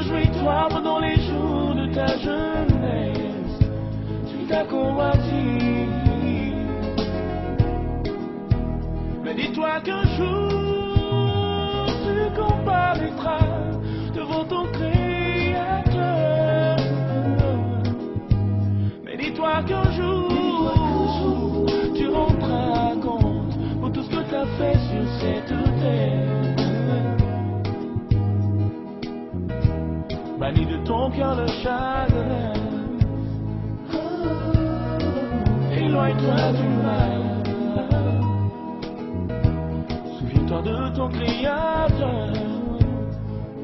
Réjouis-toi pendant les jours de ta jeunesse, suis ta convoitise. Mais dis-toi qu'un jour tu comparaîtras devant ton Créateur. Mais dis-toi qu'un jour tu rendras compte pour tout ce que tu as fait sur cette terre. Bannis de ton cœur le chagrin, éloigne-toi du mal. Souviens-toi de ton Créateur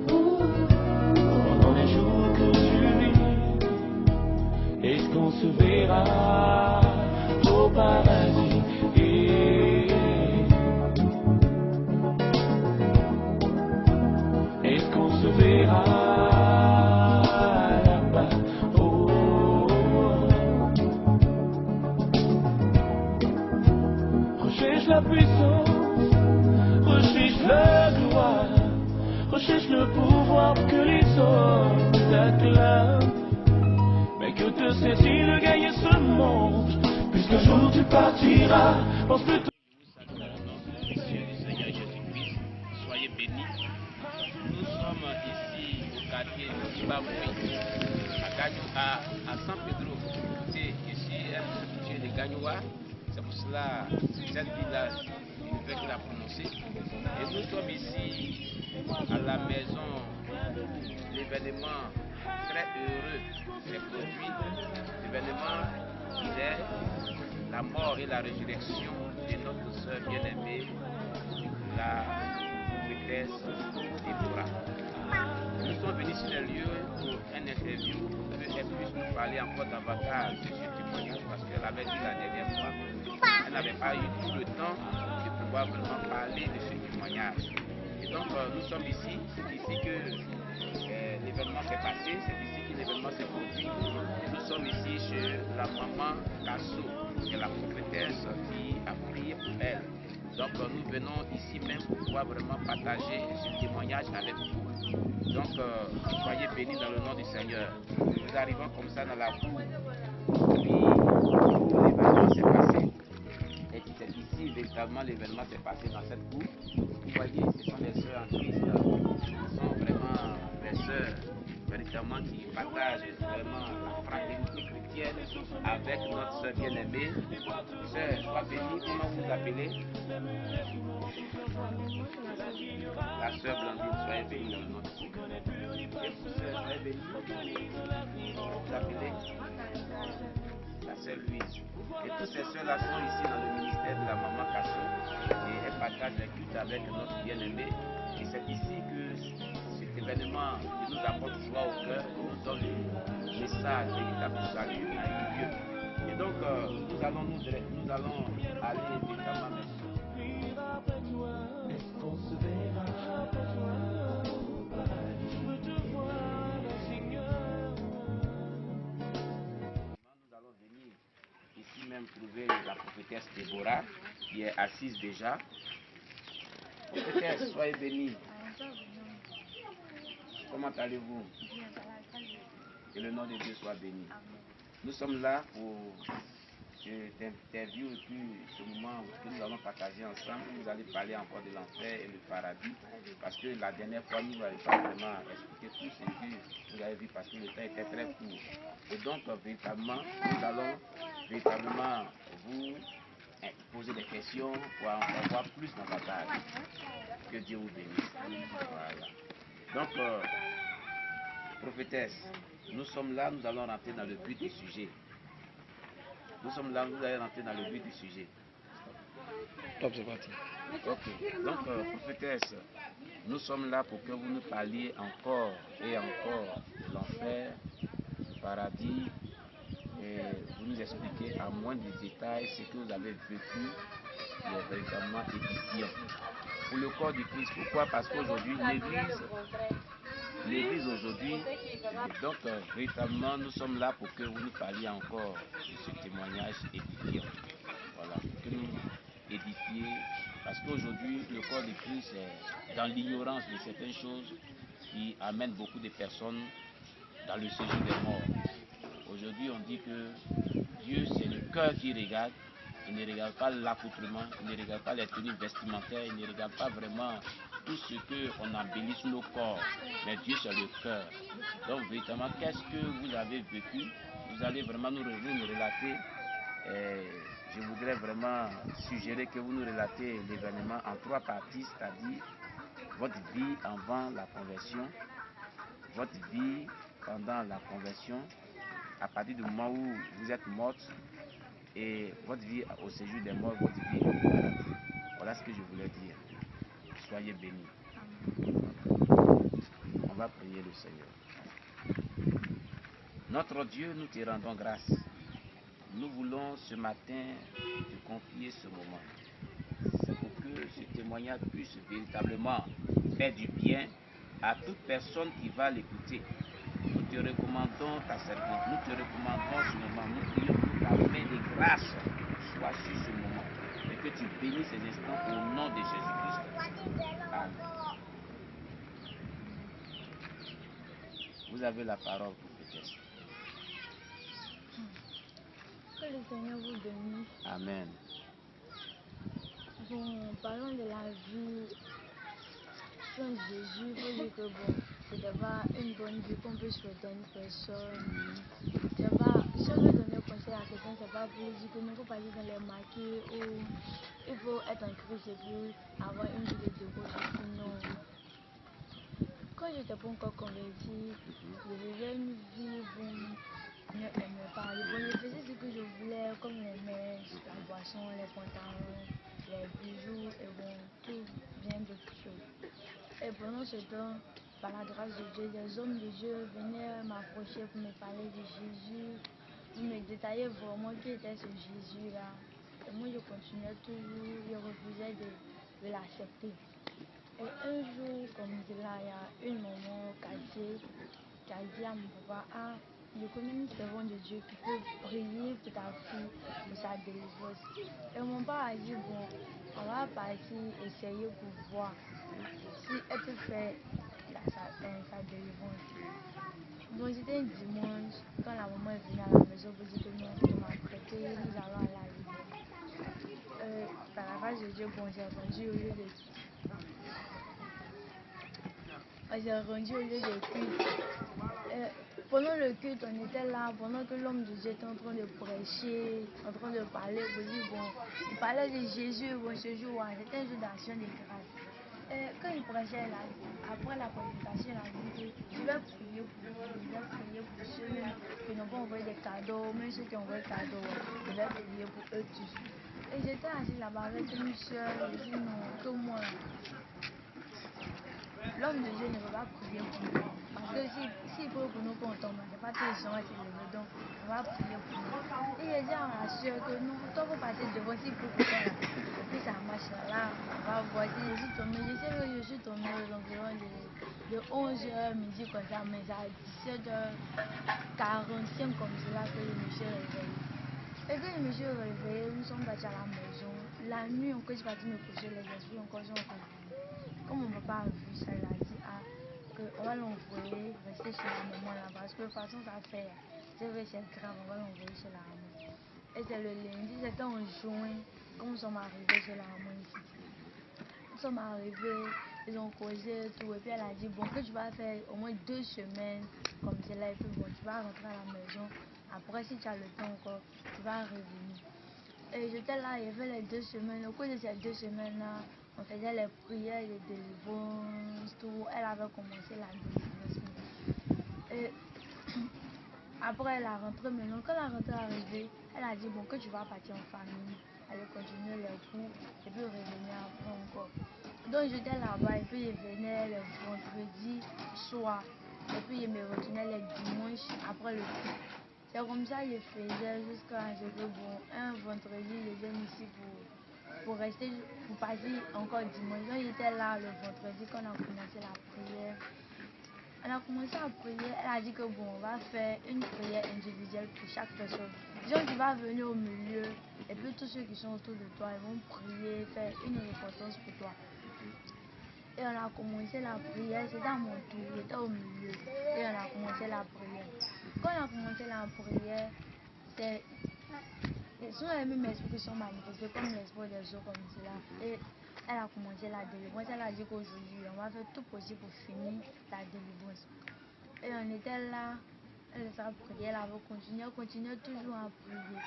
pendant les jours que tu vis. Est-ce qu'on se verra au paradis? Est-ce qu'on se verra là-bas? Recherche la puissance, recherche la gloire, recherche le pouvoir que les hommes t'acclament. Mais que te sert-il de gagner ce monde, puisqu'un jour tu partiras? Pense plutôt. Soyez bénis. Nous sommes ici au quartier Ibamoui, à San Pedro. C'est ici un quartier de Gagnoua. C'est pour cela cette village fait qu'il a prononcé. Et nous sommes ici à la maison où l'événement très heureux s'est produit. L'événement qui est la mort et la résurrection de notre sœur bien-aimée, la prophétesse Déborah. Nous sommes venus sur le lieu pour un interview pour qu'elle puisse nous parler encore davantage de ce témoignage parce qu'elle avait dit la dernière fois qu'elle n'avait pas eu tout le temps de pouvoir vraiment parler de ce témoignage. Et donc nous sommes ici, c'est ici que l'événement s'est passé, c'est ici que l'événement s'est produit. Nous sommes ici chez la maman Kasso, qui est la prophétesse qui a prié pour elle. Donc nous venons ici même pour pouvoir vraiment partager ce témoignage avec vous. Donc soyez bénis dans le nom du Seigneur. Nous arrivons comme ça dans la cour, puis l'événement s'est passé. Et c'est ici véritablement l'événement s'est passé dans cette cour. Vous voyez, ce sont des sœurs en Christ, ce sont vraiment des sœurs véritablement qui partagent vraiment la fraternité chrétienne avec notre sœur bien-aimée. Sœur, sois bénie, comment vous vous appelez? La sœur Blandine, soyez bénie dans le nom de Jésus. Et vous, sœur, soyez bénie. Comment vous appelez? La sœur Louise. Et toutes ces sœurs-là sont ici dans le ministère de la maman Kasso et elles partagent les cultes avec notre bien-aimé. Et c'est ici que cet événement qui nous apporte joie au cœur nous donne le message véritable du salut de Dieu. Et donc nous allons aller véritablement. Est-ce qu'on se verra après toi? Je veux te voir, Seigneur. Nous allons venir ici même trouver la prophétesse Déborah qui est assise déjà. Prophétesse, soyez bénie. Comment allez-vous? Que le nom de Dieu soit béni. Nous sommes là pour cette interview et puis ce moment que nous allons partager ensemble. Vous allez parler encore de l'enfer et le paradis parce que la dernière fois nous n'avons pas vraiment expliqué tout ce que vous avez vu parce que le temps était très court. Et donc véritablement nous allons véritablement vous poser des questions pour en savoir plus davantage. Que Dieu vous bénisse. Voilà. Donc prophétesse, nous sommes là, nous allons rentrer dans le but du sujet. Nous sommes là, vous allez rentrer dans le but du sujet. Top, c'est parti. Ok. Donc, prophétesse, nous sommes là pour que vous nous parliez encore et encore de l'enfer, du paradis, et vous nous expliquez en moins de détails ce que vous avez vécu, qui est véritablement édifiant. Pour le corps du Christ, pourquoi? Parce qu'aujourd'hui, l'Église aujourd'hui, donc véritablement nous sommes là pour que vous nous parliez encore de ce témoignage édifiant. Voilà, que nous édifier, parce qu'aujourd'hui le corps de Christ est dans l'ignorance de certaines choses qui amène beaucoup de personnes dans le séjour des morts. Aujourd'hui, on dit que Dieu, c'est le cœur qui regarde. Il ne regarde pas l'accoutrement, il ne regarde pas les tenues vestimentaires, il ne regarde pas vraiment tout ce qu'on embellit sur nos corps. Mais Dieu, c'est le cœur. Donc, véritablement, qu'est-ce que vous avez vécu? Vous allez vraiment nous relater. Et je voudrais vraiment suggérer que vous nous relatez l'événement en 3 parties, c'est-à-dire votre vie avant la conversion, votre vie pendant la conversion, à partir du moment où vous êtes morte, et votre vie au séjour des morts, votre vie au paradis. Voilà ce que je voulais dire. Soyez bénis. On va prier le Seigneur. Notre Dieu, nous te rendons grâce. Nous voulons ce matin te confier ce moment. C'est pour que ce témoignage puisse véritablement faire du bien à toute personne qui va l'écouter. Nous te recommandons ta servante, nous te recommandons ce moment, nous prions pour ta main de grâce soit sur ce moment et que tu bénisses ces instants au nom de Jésus-Christ. Amen. Vous avez la parole pour peut-être. Que le Seigneur vous bénisse. Amen. Bon, parlons de la vie sans Jésus. Il faut dire que bon, c'était pas une bonne vie qu'on peut souhaiter à une personne. C'est pas, si on veut donner conseil à quelqu'un, c'est pas pour dire qu'il ne faut pas aller dans les maquis ou il faut être en Christ et puis avoir une vie de débauche. Non. Quand j'étais pas encore convertie, je vivais une vie où je n'aimais pas. Je faisais ce que je voulais, comme les mèches, la boisson, les pantalons, les bijoux et bon, tout bien d'autres choses. Et pendant ce temps, par la grâce de Dieu, des hommes de Dieu venaient m'approcher pour me parler de Jésus, pour me détailler vraiment qui était ce Jésus-là. Et moi, je continuais toujours, je refusais de l'accepter. Et un jour, comme cela, il y a une maman qui a dit à mon papa, ah, je connais une servante de Dieu qui peut prier pour ta fille, pour sa délivrance. Et mon papa a dit, bon, on va partir essayer pour voir si elle peut faire sa délivrance. Donc c'était un dimanche, quand la maman est venue à la maison pour dire que non, je m'apprêtais, nous allons aller à l'église. Par la grâce de Dieu, bon, j'ai rendu au lieu de culte. Pendant le culte, on était là, pendant que l'homme de Dieu était en train de prêcher, en train de parler, il parlait de Jésus, bon, ce jour, c'était un jour d'action de grâce. Quand il prêchait, après la prédication, il a dit que je vais prier pour vous, je vais prier pour ceux qui n'ont pas envoyé des cadeaux, même ceux qui ont envoyé des cadeaux, je vais prier pour eux tous. Et j'étais assis là-bas avec une soeur, je dis non, que moi, l'homme de Dieu ne veut pas prier pour nous. Parce que s'il prie pour nous quand on tombe, c'est pas tous les gens qui le donc on va prier pour nous. Et j'ai dit à ma soeur que non, toi faut passer devant s'il prie pour toi là. Et puis ça marche là, on va voir si je suis tombée. Je sais que je suis tombée aux environs de 11h midi comme ça, mais à 17h45 comme cela que je me suis réveillée. Et quand je me suis réveillée, nous sommes partis à la maison. La nuit encore, je suis partie me coucher, les esprits encore sont revenus. Quand mon papa a vu ça, il a dit qu'on va l'envoyer rester chez la maman là, parce que de toute façon ça fait, c'est vrai c'est grave, on va l'envoyer chez la maman. Et c'est le lundi, c'était en juin, quand nous sommes arrivés chez la maman ici. Nous sommes arrivés, ils ont causé tout, et puis elle a dit bon, que tu vas faire au moins 2 semaines comme cela, et puis bon, tu vas rentrer à la maison. Après, si tu as le temps encore, tu vas revenir. Et j'étais là, il y avait les 2 semaines. Au cours de ces 2 semaines-là, on faisait les prières de délivrance, tout. Elle avait commencé la délivrance. Et après, elle a rentré maintenant. Quand la rentrée est arrivée, elle a dit bon, que tu vas partir en famille, aller continuer les cours, et puis revenir après encore. Donc j'étais là-bas, et puis je venais le vendredi soir, et puis je me retournais les dimanches après le cours. C'est comme ça que je faisais jusqu'à ce que bon, un vendredi, je viens ici pour rester, pour passer encore dimanche. Donc j'étais là le vendredi quand on a commencé la prière. On a commencé à prier, elle a dit que bon, on va faire une prière individuelle pour chaque personne. Disons tu vas venir au milieu, et puis tous ceux qui sont autour de toi, ils vont prier, faire une repentance pour toi. Et on a commencé la prière, c'était à mon tour, j'étais au milieu. Et on a commencé la prière. Quand on a commencé la prière, c'est souvent les mêmes esprits qui sont manifestés, comme l'esprit des eaux, comme cela. Et elle a commencé la délivrance. Elle a dit qu'aujourd'hui, on va faire tout possible pour finir la délivrance. Et on était là, elle a prié, elle avait continué toujours à prier.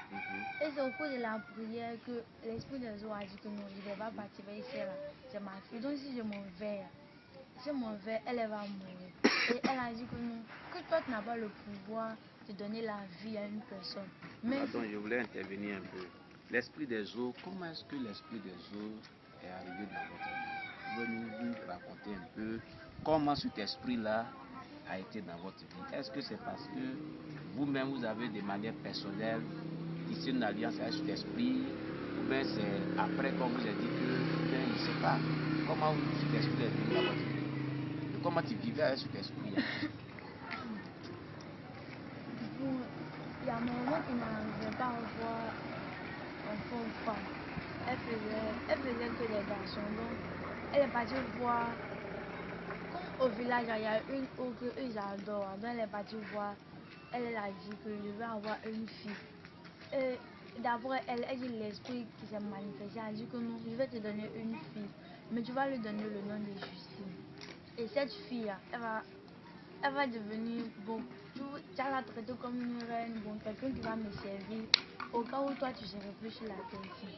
Et c'est au cours de la prière que l'esprit des eaux a dit que non, je ne vais pas partir ici là. C'est ma fille. Donc si je m'en vais, elle va mourir. Et elle a dit que non, que toi tu n'as pas le pouvoir de donner la vie à une personne. Mais Attends, je voulais intervenir un peu. L'esprit des eaux, comment est-ce que l'esprit des eaux est arrivé dans votre vie? Vous pouvez nous raconter un peu comment cet esprit-là a été dans votre vie. Est-ce que c'est parce que vous-même vous avez de manière personnelle tissé une alliance avec cet esprit, ou bien c'est après qu'on vous a dit que, bien, je ne sais pas, comment cet esprit est venu dans votre vie? Et comment tu vivais avec cet esprit-là? bon, il y a un moment qui n'arrivait pas à voir un fond femme. Elle faisait que les garçons. Donc, elle est partie voir. Comme au village, il y a une eau qu'eux adorent. Donc, elle est partie voir. Elle a dit que je vais avoir une fille. Et d'abord, elle dit l'esprit qui s'est manifesté. Elle a dit que non, je vais te donner une fille. Mais tu vas lui donner le nom de Justine. Et cette fille, elle va devenir, bon, tu vas la traiter comme une reine, bon, quelqu'un qui va me servir au cas où toi tu serais plus sur la terre ici.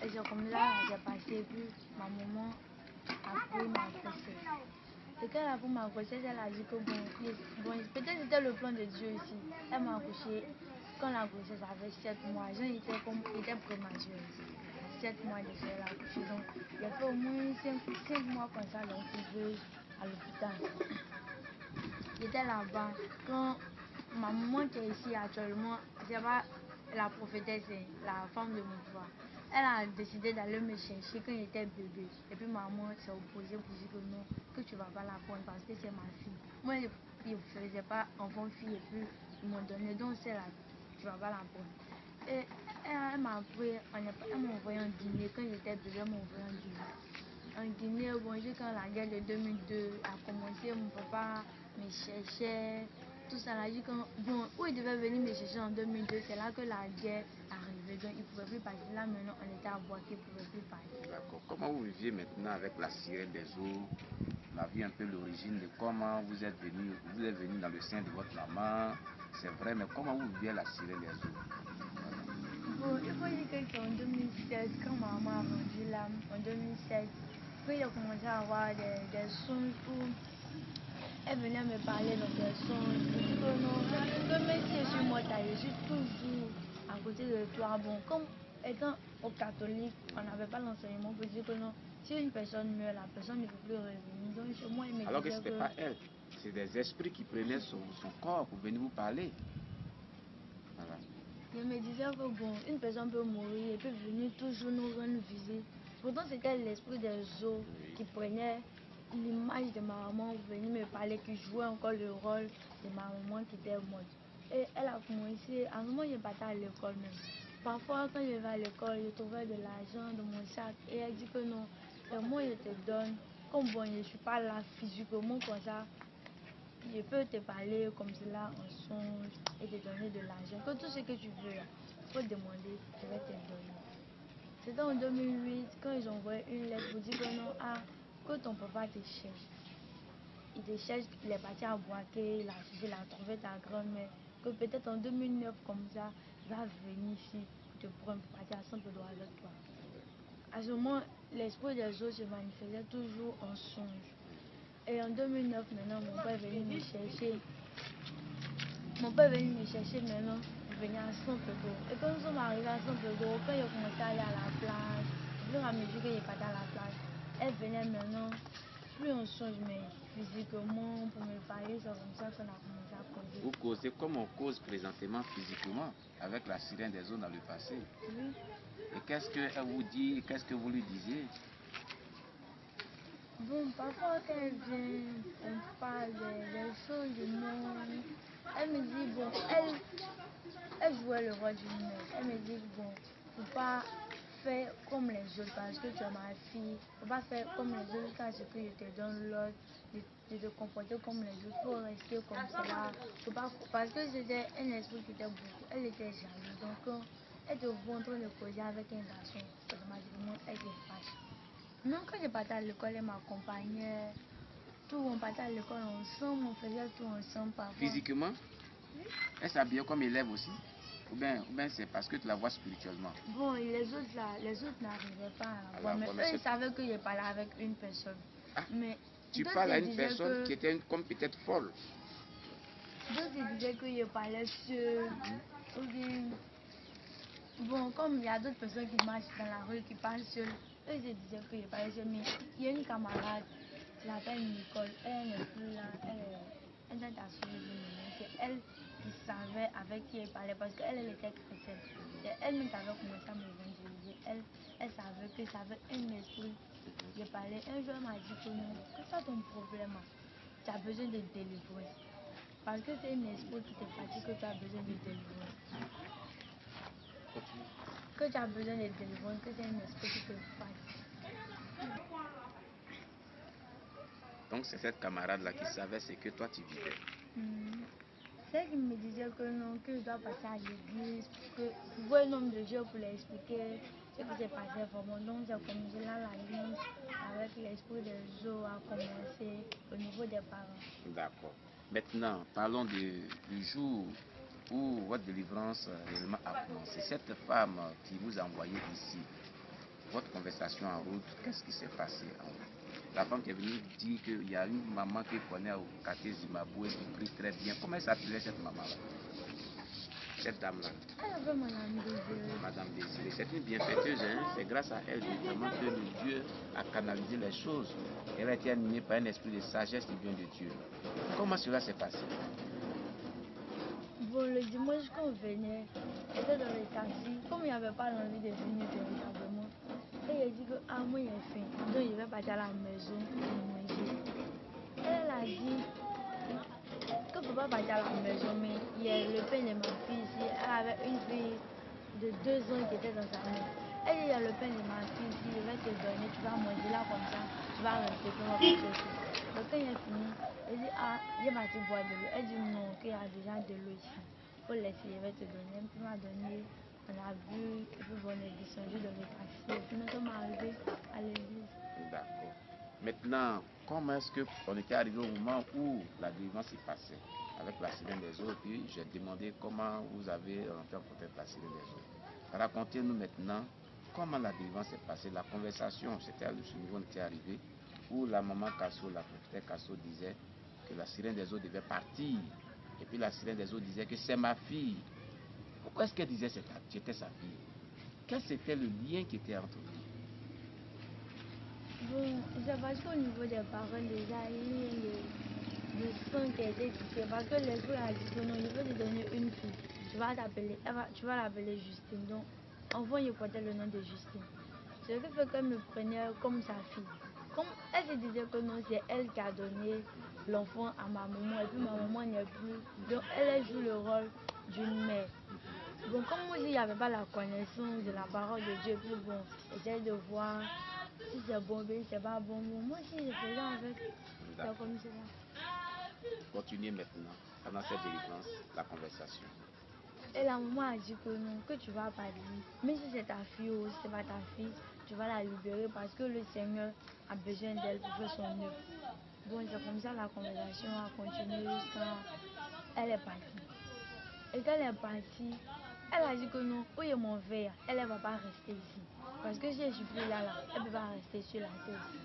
Et c'est comme là, j'ai passé, puis ma maman a pris ma grossesse. Et quand elle a pris ma grossesse, elle a dit que bon peut-être c'était le plan de Dieu ici. Elle m'a accouché quand la grossesse avait 7 mois. Jean était prématuré. 7 mois de faire l'accoucher. Donc, j'ai fait au moins 5 mois comme ça, donc à l'hôpital. J'étais là-bas quand ma maman qui est ici actuellement, c'est pas la prophétesse, c'est la femme de mon frère. Elle a décidé d'aller me chercher quand j'étais bébé. Et puis maman s'est opposée pour dire que non, que tu vas pas la prendre parce que c'est ma fille. Moi, je ne faisais pas enfant-fille et puis ils m'ont donné, donc c'est là, tu vas pas la prendre. Et elle m'a envoyé en Guinée quand j'étais bébé, elle m'a envoyé en Guinée. En Guinée, bon, quand la guerre de 2002 a commencé, mon papa me cherchait, tout ça. Là, bon, où il devait venir me chercher en 2002, c'est là que la guerre arrivait. Donc, il ne pouvait plus partir. Là, maintenant, on était à Boaké, il ne pouvait plus partir. D'accord. Comment vous viviez maintenant avec la sirène des eaux? On a vu un peu l'origine de comment vous êtes venu dans le sein de votre maman. C'est vrai, mais comment vous vivez la sirène des eaux? Bon, il faut dire que c'est en 2016, quand maman a rendu l'âme, en 2016, puis il a commencé à avoir des songes où elle venait me parler dans des songes. Je dis que non, que même si je suis morte, je suis toujours à côté de toi. Bon, comme étant au catholique, on n'avait pas l'enseignement pour dire que non, si une personne meurt, la personne ne peut plus revenir. Donc chez moi, il me Alors que disait ce n'était pas elle, c'est des esprits qui prenaient son corps pour venir vous parler. Voilà. Il me disait que bon, une personne peut mourir et peut venir toujours nous rendre visite. Pourtant, c'était l'esprit des eaux qui prenait l'image de ma maman, venir me parler, qui jouait encore le rôle de ma maman qui était morte. Et elle a commencé, à un moment, je partais à l'école même. Parfois, quand je vais à l'école, je trouvais de l'argent dans mon sac et elle dit que non, moi je te donne. Comme bon, je ne suis pas là physiquement comme ça. Je peux te parler comme cela en songe et te donner de l'argent. Que tout ce que tu veux, il faut demander, je vais te donner. C'était en 2008 quand ils ont envoyé une lettre pour dire que non, que ton papa te cherche. Il te cherche, il est parti à Boaké, il a trouvé ta grand-mère. Que peut-être en 2009 comme ça, il va venir ici te prendre pour partir à Saint-Pédro avec toi. À ce moment, l'esprit des eaux se manifestait toujours en songe. Et en 2009, maintenant, mon père est venu me chercher. Mon père est venu me chercher maintenant pour venir à Saint-Pédro. Et quand nous sommes arrivés à Saint-Pédro, quand il a commencé à aller à la plage, au fur et à mesure qu'il est parti à la plage, elle venait maintenant, plus en songe, mais physiquement, pour me parler, c'est comme ça qu'on a commencé à causer. Vous causez comme on cause présentement physiquement avec la sirène des eaux dans le passé. Oui. Et qu'est-ce qu'elle vous dit, qu'est-ce que vous lui disiez? Bon, parfois quand elle vient, on parle des choses du monde. Elle me dit, bon, elle jouait le rôle d'une mère. Elle me dit, bon, faut pas faire comme les autres parce que tu es ma fille. Faut pas faire comme les autres jusqu'à ce que je te donne l'ordre de te comporter comme les autres. Faut rester comme cela. Faut pas, parce que c'était un esprit qui était beaucoup. Elle était jalouse. Donc quand elle te voit en train de causer avec un garçon, automatiquement elle se fâche. Non, quand je partais à l'école, elle m'accompagnait. Tout, on partait à l'école ensemble, on faisait tout ensemble parfois. Physiquement, elle s'habillait comme élève aussi? Ou bien c'est parce que tu la vois spirituellement? Bon, les autres là, les autres n'arrivaient pas à la voir, mais mais eux ils savaient que je parlais avec une personne. Ah, Mais tu d'autres parles à une disaient personne qui était comme peut-être folle. D'autres disaient que je parlais seul. Ou bien, bon, comme il y a d'autres personnes qui marchent dans la rue, qui parlent seul, eux ils disaient que je parlais seul. Mais il y a une camarade qui s'appelle Nicole, elle n'est plus là, elle est à suivre maintenant. C'est elle qui savait avec qui elle parlait parce qu'elle était chrétienne. C'est elle-même qui avait commencé à m'évangéliser. Elle savait que ça avait un esprit. Je parlais. Un jour, elle m'a dit que non, que ça ton problème. Tu as besoin de délivrance. Parce que c'est un esprit qui te fatigue que tu as besoin de délivrance. Que tu as besoin de délivrance, que c'est un esprit qui te fatigue. Donc c'est cette camarade-là qui savait ce que toi tu vivais. C'est elle qui me disait que non, que je dois passer à l'église, que voir un homme de Dieu pour lui expliquer ce qui s'est passé vraiment. Donc j'ai commencé là la liste avec l'esprit des eaux à commencer au niveau des parents. D'accord. Maintenant, parlons du jour où votre délivrance réellement a commencé. Cette femme qui vous a envoyé ici, votre conversation en route, qu'est-ce qui s'est passé en route? La femme qui est venue dire qu'il y a une maman qui connaît au quartier Zimbabwe qui prie très bien. Comment elle s'appelait cette maman-là? Cette dame-là? Elle s'appelle Madame Désirée. Madame Désirée. C'est une bienfaiteuse, hein? C'est grâce à elle justement que le Dieu a canalisé les choses. Elle a été animée par un esprit de sagesse qui vient de Dieu. Comment cela s'est passé? Bon, le dimanche quand on venait, j'étais dans le taxi, comme il n'y avait pas l'envie de venir véritablement. Et il a dit que moi il est faim, donc il va partir à la maison pour manger. Elle a dit que ne faut pas partir à la maison, mais il y a le pain de ma fille ici. Elle avait une fille de 2 ans qui était dans sa main. Elle dit il y a le pain de ma fille ici, je vais te donner, tu vas manger là comme ça, tu vas rester, tu vas passer aussi. Donc quand il a fini, elle dit il est parti boire de l'eau. Elle dit non, qu'il y a déjà de l'eau ici. Il faut laisser, je vais te donner. Elle m'a donné, on a bu, et puis bon, on est descendu dans le taxi. Et puis nous sommes arrivés à l'église. D'accord. Maintenant, comment est-ce qu'on était arrivé au moment où la délivrance s'est passée avec la sirène des eaux? Puis j'ai demandé comment vous avez rentré en contact avec la sirène des eaux. Racontez-nous maintenant comment la délivrance s'est passée. La conversation, c'était à ce niveau où on était arrivé, où la maman Kasso, la prophétesse Kasso disait que la sirène des eaux devait partir. Et puis la sirène des eaux disait que c'est ma fille. Pourquoi est-ce qu'elle disait que c'était sa fille? Quel était le lien qui était entre vous? Bon, c'est parce qu'au niveau des parents, déjà, il y a le sang qui a été tissé. Parce que l'esprit a dit que non, je vais te donner une fille. Tu vas l'appeler Justine. Donc, enfant, il portait le nom de Justine. Ce qui fait qu'elle me prenait comme sa fille. Comme elle se disait que non, c'est elle qui a donné l'enfant à ma maman. Et puis ma maman n'y est plus. Donc, elle joue le rôle d'une mère. Bon, comme moi, il n'y avait pas la connaissance de la parole de Dieu. Puis bon, j'essaie de voir si c'est bon, bien, c'est pas bon. Moi aussi, je faisais avec. C'est comme cela. Continuez maintenant, pendant cette délivrance, la conversation. Et la maman a dit que non, que tu vas partir. Mais si c'est ta fille ou si c'est pas ta fille, tu vas la libérer parce que le Seigneur a besoin d'elle pour faire son œuvre. Bon, c'est comme ça la conversation a continué jusqu'à elle est partie. Et quand elle est partie, elle a dit que non, où est mon verre? Elle ne va pas rester ici. Parce que si je suis plus là, elle ne peut pas rester sur la terre ici.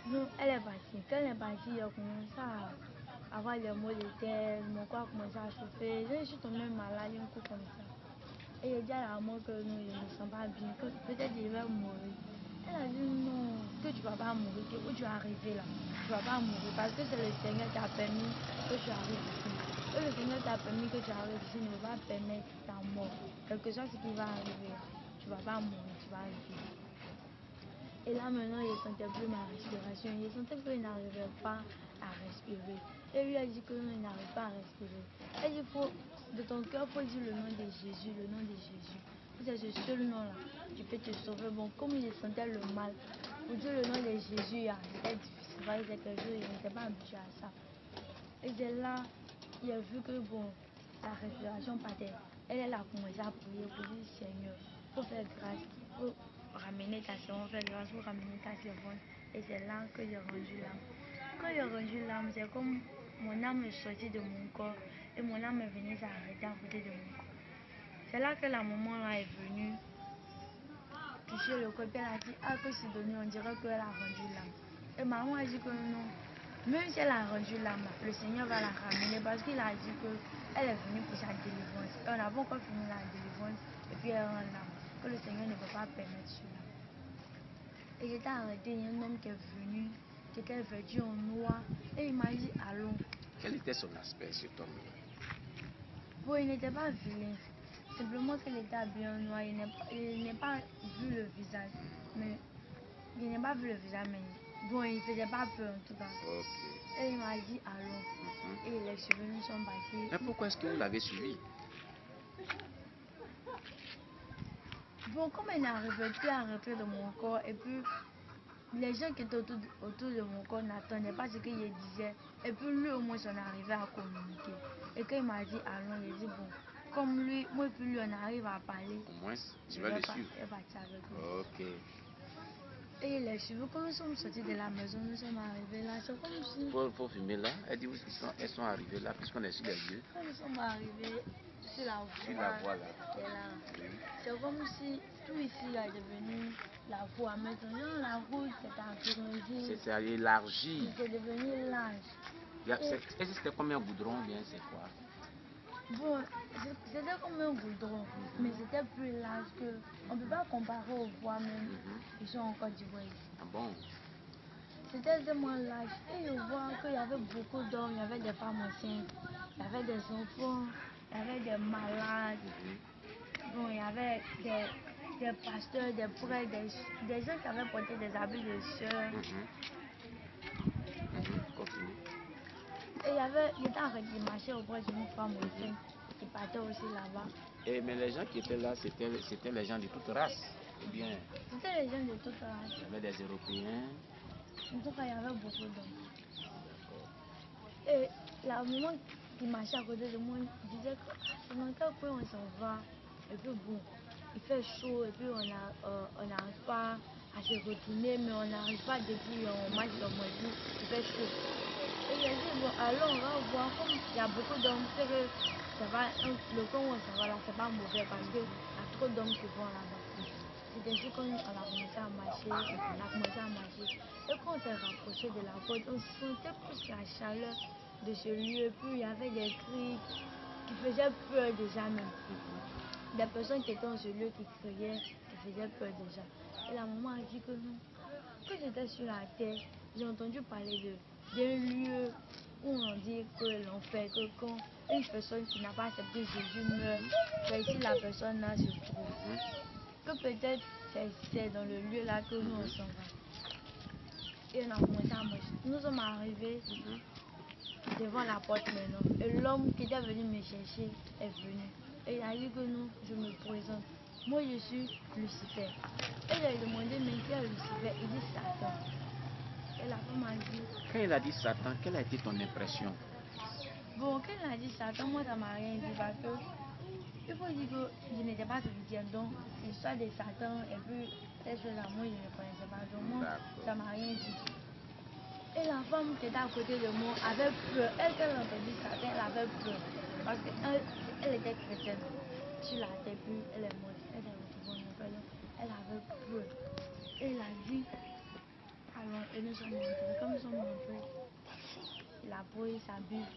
Non, elle est partie. Quand elle est partie, elle a commencé à avoir des maux de tête, mon corps a commencé à chauffer. Je suis tombée malade, un coup comme ça. Et j'ai dit à la maman que non, je ne me sens pas bien, que peut-être je vais mourir. Elle a dit non, que tu ne vas pas mourir, que où tu es arrivé là, tu ne vas pas mourir parce que c'est le Seigneur qui a permis que tu arrives ici. Et le Seigneur qui a permis que tu arrives ici ne va pas permettre ta mort. Quelque chose qui va arriver, tu ne vas pas mourir, tu vas vivre. Et là maintenant, je ne sentais plus ma respiration. Je sentais qu'il n'arrivait pas à respirer. Et lui a dit que non, il n'arrive pas à respirer. Elle dit, de ton cœur, il faut dire le nom de Jésus, le nom de Jésus. c'est ce seul nom-là qui peut te sauver. Bon, comme il sentait le mal, pour dire le nom de Jésus, c'était difficile. C'est quelque chose, il n'était pas habitué à ça. Et c'est là, il a vu que bon, sa respiration partait. Elle a commencé à prier pour dire Seigneur, pour faire grâce, pour ramener ta servante, faire grâce pour ramener ta servante. Et c'est là que j'ai rendu l'âme. Quand j'ai rendu l'âme, c'est comme mon âme est sortie de mon corps et mon âme est venue s'arrêter à côté de mon corps. C'est là que la maman là est venue toucher le corps et elle a dit ah que c'est donné, on dirait qu'elle a rendu l'âme. Et maman a dit que non, même si elle a rendu l'âme, le Seigneur va la ramener parce qu'il a dit qu'elle est venue pour sa délivrance. Et on n'a pas encore fini la délivrance et puis elle rend l'âme, que le Seigneur ne peut pas permettre cela. Et j'étais arrêtée, il y a un homme qui est venu, qui était vêtu en noir et il m'a dit allons. Quel était son aspect, cet homme-là? Bon, il n'était pas vilain. Simplement qu'il était habillé en noir, il n'est pas vu le visage, mais bon, il ne faisait pas peur en tout cas. Okay. Et il m'a dit allons. Et les cheveux nous sont passés. Mais pourquoi est-ce que vous l'avez suivi? Bon, comme il n'arrivait plus à rentrer dans mon corps, et puis les gens qui étaient autour de mon corps n'attendaient pas ce qu'il disait, et puis lui au moins on arrivait à communiquer. Et quand il m'a dit allons, il dit bon, comme lui, moi et puis lui on arrive à parler. Au moins, je vais le suivre. Ok. Et les cheveux, quand nous sommes sortis de la maison, nous sommes arrivés là, c'est comme si... Faut filmer là. Elle dit elles sont arrivées là, puisqu'on est sur les lieux. Quand nous sommes arrivés sur la voie là, c'est comme si tout ici là est devenu la voie. Maintenant, la route s'est agrandie. C'est élargi. C'est devenu large. Et c'était comme un goudron, bien c'est quoi? Bon, c'était comme un goudron, mais c'était plus large que... On ne peut pas comparer aux voies même qui sont en Côte d'Ivoire ici. Ah bon? C'était tellement large et je vois qu'il y avait beaucoup d'hommes, il y avait des femmes enceintes, il y avait des enfants, il y avait des malades. Bon, il y avait des pasteurs, des prêtres, des gens qui avaient porté des habits de sœurs. Continue. Et j'étais en train de marcher auprès d'une femme enceinte qui partait aussi là-bas. Mais les gens qui étaient là, c'était les gens de toute race, ou bien? C'était les gens de toute race. Il y avait des Européens. En tout cas, il y avait beaucoup d'hommes. Et la maman qui marchait à côté de moi disait que c'est dans quel point on s'en va. Et puis bon, il fait chaud et puis on n'arrive pas à se retourner, mais on n'arrive pas depuis on marche dans mon lit, il fait chaud. Et j'ai dit bon, alors on va voir, comme il y a beaucoup d'hommes, c'est que ça va, le coin où on s'en va là, c'est pas mauvais parce qu'il y a trop d'hommes qui vont là-bas. C'est ainsi qu'on a commencé à marcher, et quand on s'est rapproché de la porte, on sentait plus la chaleur de ce lieu, puis il y avait des cris qui faisaient peur déjà même. Des personnes qui étaient dans ce lieu qui criaient, qui faisaient peur déjà. Et la maman a dit que non. Quand j'étais sur la terre, j'ai entendu parler d'un lieu où on dit que l'enfer, que quand une personne qui n'a pas accepté Jésus meurt, c'est ici la personne là se trouve. Que peut-être c'est dans le lieu là que nous on s'en va. Et on a commencé à marcher. Nous sommes arrivés devant la porte maintenant. Et l'homme qui était venu me chercher est venu. Et il a dit que non, je me présente. Moi je suis Lucifer. Et il a demandé mais qui est Lucifer? Il dit Satan. Et la femme a dit... Quand il a dit Satan, quelle a été ton impression? Bon, quand il a dit Satan, moi ça m'a rien dit parce que... Il faut dire que je n'étais pas chrétienne, donc l'histoire de Satan et puis ces choses-là, moi je ne connaissais pas. Donc moi, ça m'a rien dit. Et la femme qui était à côté de moi avait peur. Elle, quand elle a entendu Satan, elle avait peur. Parce qu'elle était chrétienne sur la terre, puis elle est morte. Elle est retrouvée en enfer, donc elle avait peur. Et il a dit, allons, et nous sommes rentrés. Comme nous sommes rentrés, il a pris sa Bible,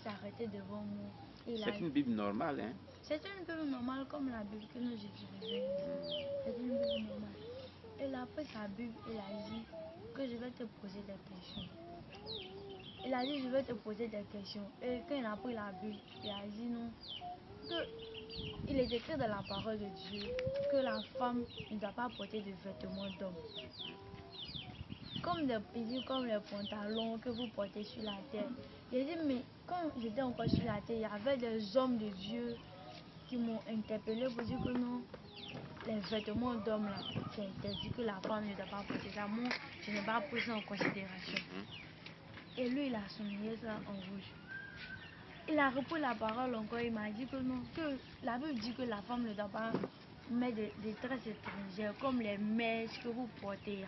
s'est arrêté devant moi. C'est une Bible normale, hein? C'est une Bible normale comme la Bible que nous utilisons. C'est une Bible normale. Il a pris sa Bible, il a dit que je vais te poser des questions. Il a dit je vais te poser des questions. Et quand il a pris la Bible, il a dit non. Il est écrit dans la parole de Dieu que la femme ne doit pas porter de vêtements d'homme. Comme les pantalons que vous portez sur la terre. Il a dit mais quand j'étais encore sur la terre, il y avait des hommes de Dieu qui m'ont interpellé pour dire que non, les vêtements d'homme là, c'est interdit, que la femme ne doit pas porter ça. Moi, je n'ai pas pris ça en considération. Et lui, il a souligné ça en rouge. Il a repris la parole encore, il m'a dit que non, que la Bible dit que la femme ne doit pas mettre des tresses étrangères comme les mèches que vous portez.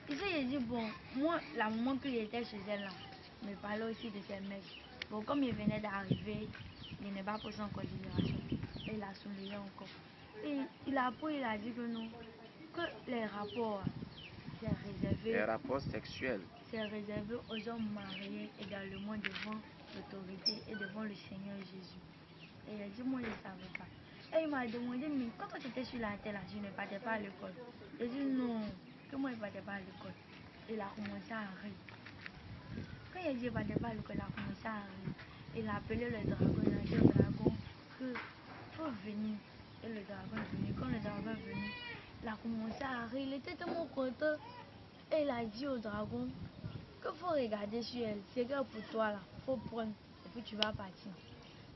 Ici, j'ai dit, bon, moi, la maman que j'étais chez elle là, me parlait aussi de ces mèches. Bon, comme il venait d'arriver, il n'est pas pris ça en considération. Et il a souligné encore. Et il a pris, il a dit que non, que les rapports, c'est réservé. Les rapports sexuels. C'est réservé aux hommes mariés également devant l'autorité et devant le Seigneur Jésus. Et il a dit, moi je ne savais pas. Et il m'a demandé, mais quand tu étais sur la terre, là, je ne partais pas à l'école. J'ai dit non, que moi je ne partais pas à l'école. Il a commencé à rire. Quand il a dit je ne partais pas à l'école, il a commencé à rire. Il a appelé le dragon, il a dit au dragon qu'il faut venir. Et le dragon est venu. Quand le dragon est venu, il a commencé à rire. Il était tellement content. Et il a dit au dragon qu'il faut regarder sur elle. C'est que pour toi là, il faut prendre et puis tu vas partir.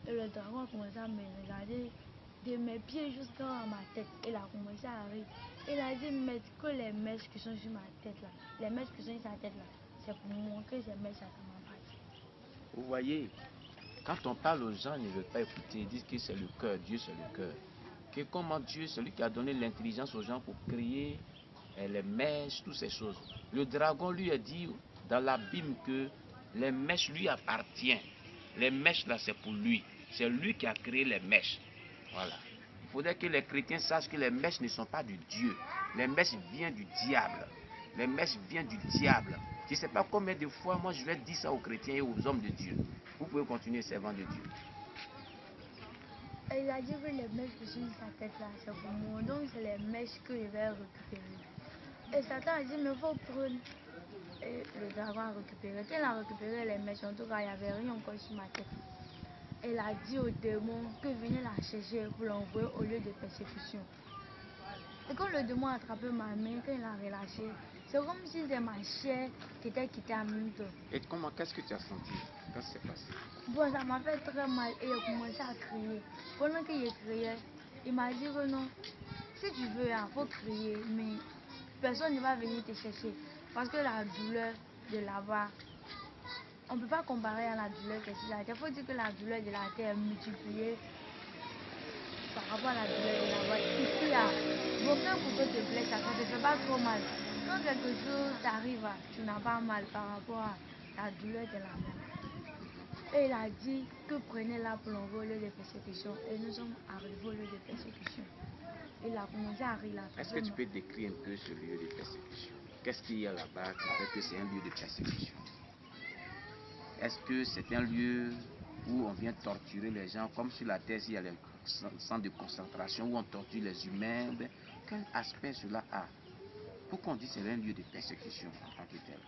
Et le dragon a commencé à me regarder de mes pieds jusqu'à ma tête. Il a commencé à rire. Il a dit maître, que les mèches qui sont sur ma tête là, les mèches qui sont sur sa tête là, c'est pour montrer ces mèches à ma partie. Vous voyez, quand on parle aux gens, ils ne veulent pas écouter. Ils disent que c'est le cœur, Dieu c'est le cœur. Que comment Dieu, celui qui a donné l'intelligence aux gens pour créer les mèches, toutes ces choses. Le dragon lui a dit dans la Bible que les mèches lui appartiennent. Les mèches là c'est pour lui. C'est lui qui a créé les mèches. Voilà. Il faudrait que les chrétiens sachent que les mèches ne sont pas du Dieu. Les mèches viennent du diable. Les mèches viennent du diable. Je ne sais pas combien de fois moi je vais dire ça aux chrétiens et aux hommes de Dieu. Vous pouvez continuer servant de Dieu. Et il a dit que les mèches qui sont sur sa tête là, c'est pour moi. Donc c'est les mèches que je vais récupérer. Et Satan a dit, mais il faut prendre. Et le dragon a récupéré. Quand il a récupéré les mèches, en tout cas, il n'y avait rien encore sur ma tête. Et il a dit au démon que venez la chercher pour l'envoyer au lieu de persécution. Et quand le démon a attrapé ma main, quand il a relâché, c'est comme si c'était ma chair qui était quittée en même temps. Et comment, qu'est-ce que tu as senti quand c'est passé? Bon, ça m'a fait très mal et il a commencé à crier. Pendant qu'il criait, il m'a dit que non, si tu veux, il faut crier, mais personne ne va venir te chercher. Parce que la douleur de là-bas, on ne peut pas comparer à la douleur qui est sur la terre. Il faut dire que la douleur de la terre est multipliée par rapport à la douleur de là-bas. Ici, là, vos cœurs pour que te blesse, ça ne te fait pas trop mal. Quand quelque chose t'arrive, tu n'as pas mal par rapport à la douleur de là-bas. Et il a dit que prenez-la pour l'envoyer au lieu de persécution. Et nous sommes arrivés au lieu de persécution. Il a commencé à rire là. Est-ce que tu peux décrire un peu ce lieu de persécution? Qu'est-ce qu'il y a là-bas qui fait que c'est un lieu de persécution? Est-ce que c'est un lieu où on vient torturer les gens, comme sur la terre, il y a les centres de concentration où on torture les humains? Quel aspect cela a? Pourquoi on dit que c'est un lieu de persécution en tant que tel?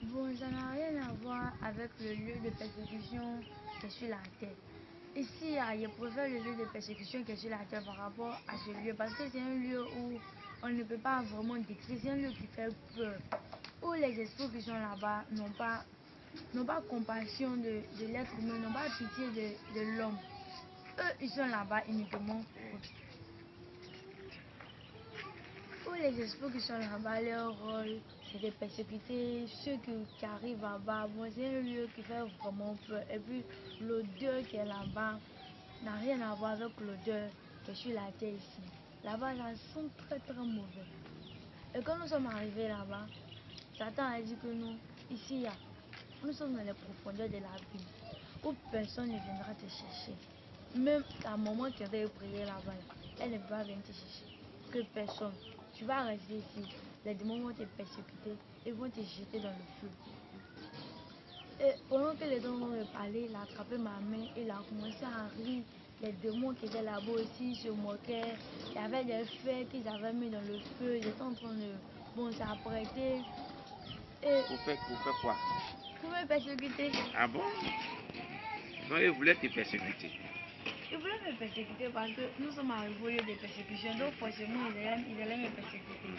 Bon, ça n'a rien à voir avec le lieu de persécution qui est sur la terre. Ici, je préfère le lieu de persécution qui est sur la terre par rapport à ce lieu, parce que c'est un lieu où on ne peut pas vraiment décrire, c'est un lieu qui fait peur, où les esprits qui sont là-bas n'ont pas compassion de l'être humain, n'ont pas pitié de l'homme. Eux, ils sont là-bas uniquement où les esprits qui sont là-bas, leur rôle, c'est de persécuter ceux qui arrivent là-bas. Bon, c'est un lieu qui fait vraiment peur. Et puis, l'odeur qui est là-bas n'a rien à voir avec l'odeur qui est sur la terre ici. Là-bas, ça sent très très mauvais. Et quand nous sommes arrivés là-bas, Satan a dit que nous, ici, nous sommes dans les profondeurs de l'abîme, où personne ne viendra te chercher. Même ta maman qui avait prié là-bas, elle ne va pas venir te chercher. Que personne. Tu vas rester ici. Les démons vont te persécuter et vont te jeter dans le feu. Et pendant que les démons me parlaient, il a attrapé ma main et il a commencé à rire. Les démons qui étaient là-bas aussi se moquaient. Il y avait des fers qu'ils avaient mis dans le feu. Ils étaient en train de s'apprêter. Et Pour faire quoi? pour me persécuter. Ah bon? Donc ils voulaient te persécuter. Ils voulaient me persécuter parce que nous sommes arrivés au lieu de persécution. Donc forcément, ils allaient me persécuter.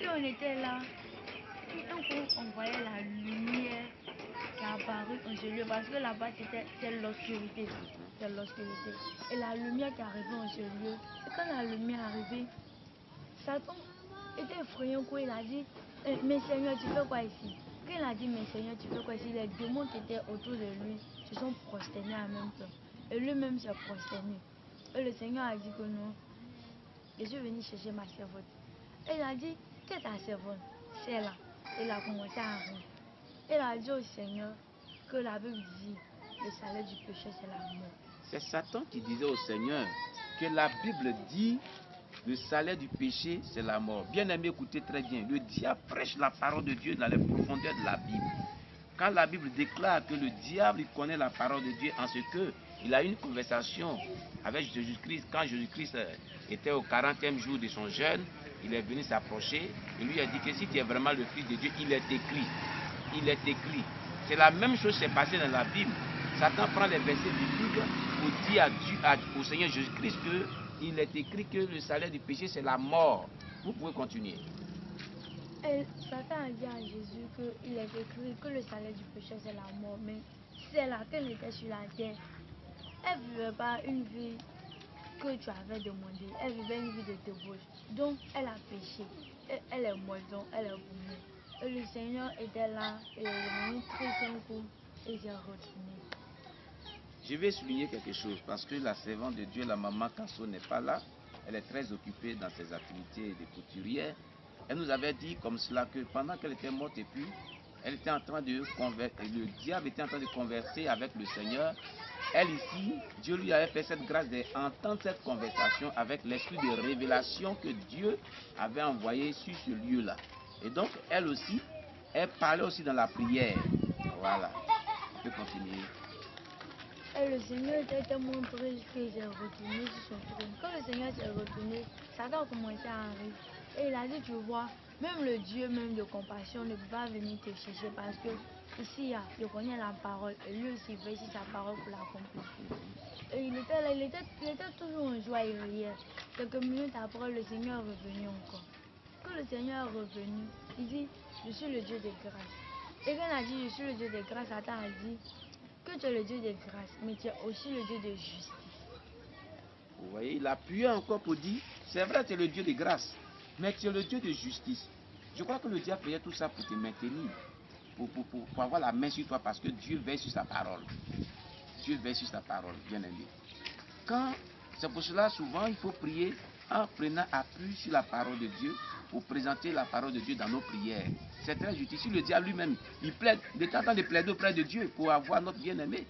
Et on était là. Et un coup, on voyait la lumière qui a apparu en ce lieu parce que là-bas c'est l'obscurité. C'est l'obscurité. Et la lumière qui est arrivée en ce lieu. Et quand la lumière est arrivée, Satan était effrayant quoi. Il a dit, mais Seigneur, tu fais quoi ici? Quand il a dit, mais Seigneur, tu fais quoi ici? Les démons qui étaient autour de lui se sont prosternés en même temps. Et lui-même s'est prosterné. Et le Seigneur a dit que non, je suis venu chercher ma servante. Et il a dit, qu'est-ce que ta servante? C'est là. Il a commencé à rire. Il a dit au Seigneur que la Bible dit, le salaire du péché, c'est la mort. C'est Satan qui disait au Seigneur que la Bible dit le salaire du péché, c'est la mort. Bien aimé, écoutez très bien. Le diable prêche la parole de Dieu dans les profondeurs de la Bible. Quand la Bible déclare que le diable il connaît la parole de Dieu en ce que il a eu une conversation avec Jésus-Christ, quand Jésus-Christ était au 40e jour de son jeûne, il est venu s'approcher et lui a dit que si tu es vraiment le Fils de Dieu, il est écrit. Il est écrit. C'est la même chose qui s'est passée dans la Bible. Satan prend les versets bibliques pour dire au Seigneur Jésus-Christ qu'il est écrit que le salaire du péché c'est la mort. Vous pouvez continuer. Et Satan a dit à Jésus qu'il est écrit que le salaire du péché c'est la mort. Mais c'est là qu'elle était sur la terre. Elle ne vivait pas une vie que tu avais demandé. Elle vivait une vie de débauche. Donc elle a péché. Elle est morte, elle est vomie. Et le Seigneur était là. Et il est venu très un coup et il est retourné. Je vais souligner quelque chose parce que la servante de Dieu, la maman Kasso, n'est pas là. Elle est très occupée dans ses activités de couturière. Elle nous avait dit comme cela que pendant qu'elle était morte et puis elle était en train de converser, le diable était en train de converser avec le Seigneur. Elle ici, Dieu lui avait fait cette grâce d'entendre cette conversation avec l'esprit de révélation que Dieu avait envoyé sur ce lieu-là. Et donc elle aussi, elle parlait aussi dans la prière. Voilà, on peut continuer. Et le Seigneur était tellement triste qu'il est retourné sur son trône. Quand le Seigneur s'est retourné, Satan a commencé à rire. Et il a dit, tu vois, même le Dieu même de compassion ne peut pas venir te chercher parce que ici, il connaît la parole et lui aussi veut sur sa parole pour l'accomplir. Et il était là, il était toujours en joie et riait. Quelques minutes après, le Seigneur est revenu encore. Quand le Seigneur est revenu, il dit, je suis le Dieu de grâce. Et quand il a dit, je suis le Dieu de grâce, Satan a dit, que tu es le Dieu de grâce, mais tu es aussi le Dieu de justice. Vous voyez, il a appuyé encore pour dire, c'est vrai, tu es le Dieu de grâce, mais tu es le Dieu de justice. Je crois que le diable faisait tout ça pour te maintenir, pour avoir la main sur toi, parce que Dieu veille sur sa parole. Dieu veille sur sa parole, bien aimé. C'est pour cela, souvent, il faut prier en prenant appui sur la parole de Dieu, pour présenter la parole de Dieu dans nos prières. C'est très utile. Si le diable lui-même, il plaide, il est en train de plaider auprès de Dieu pour avoir notre bien-aimé.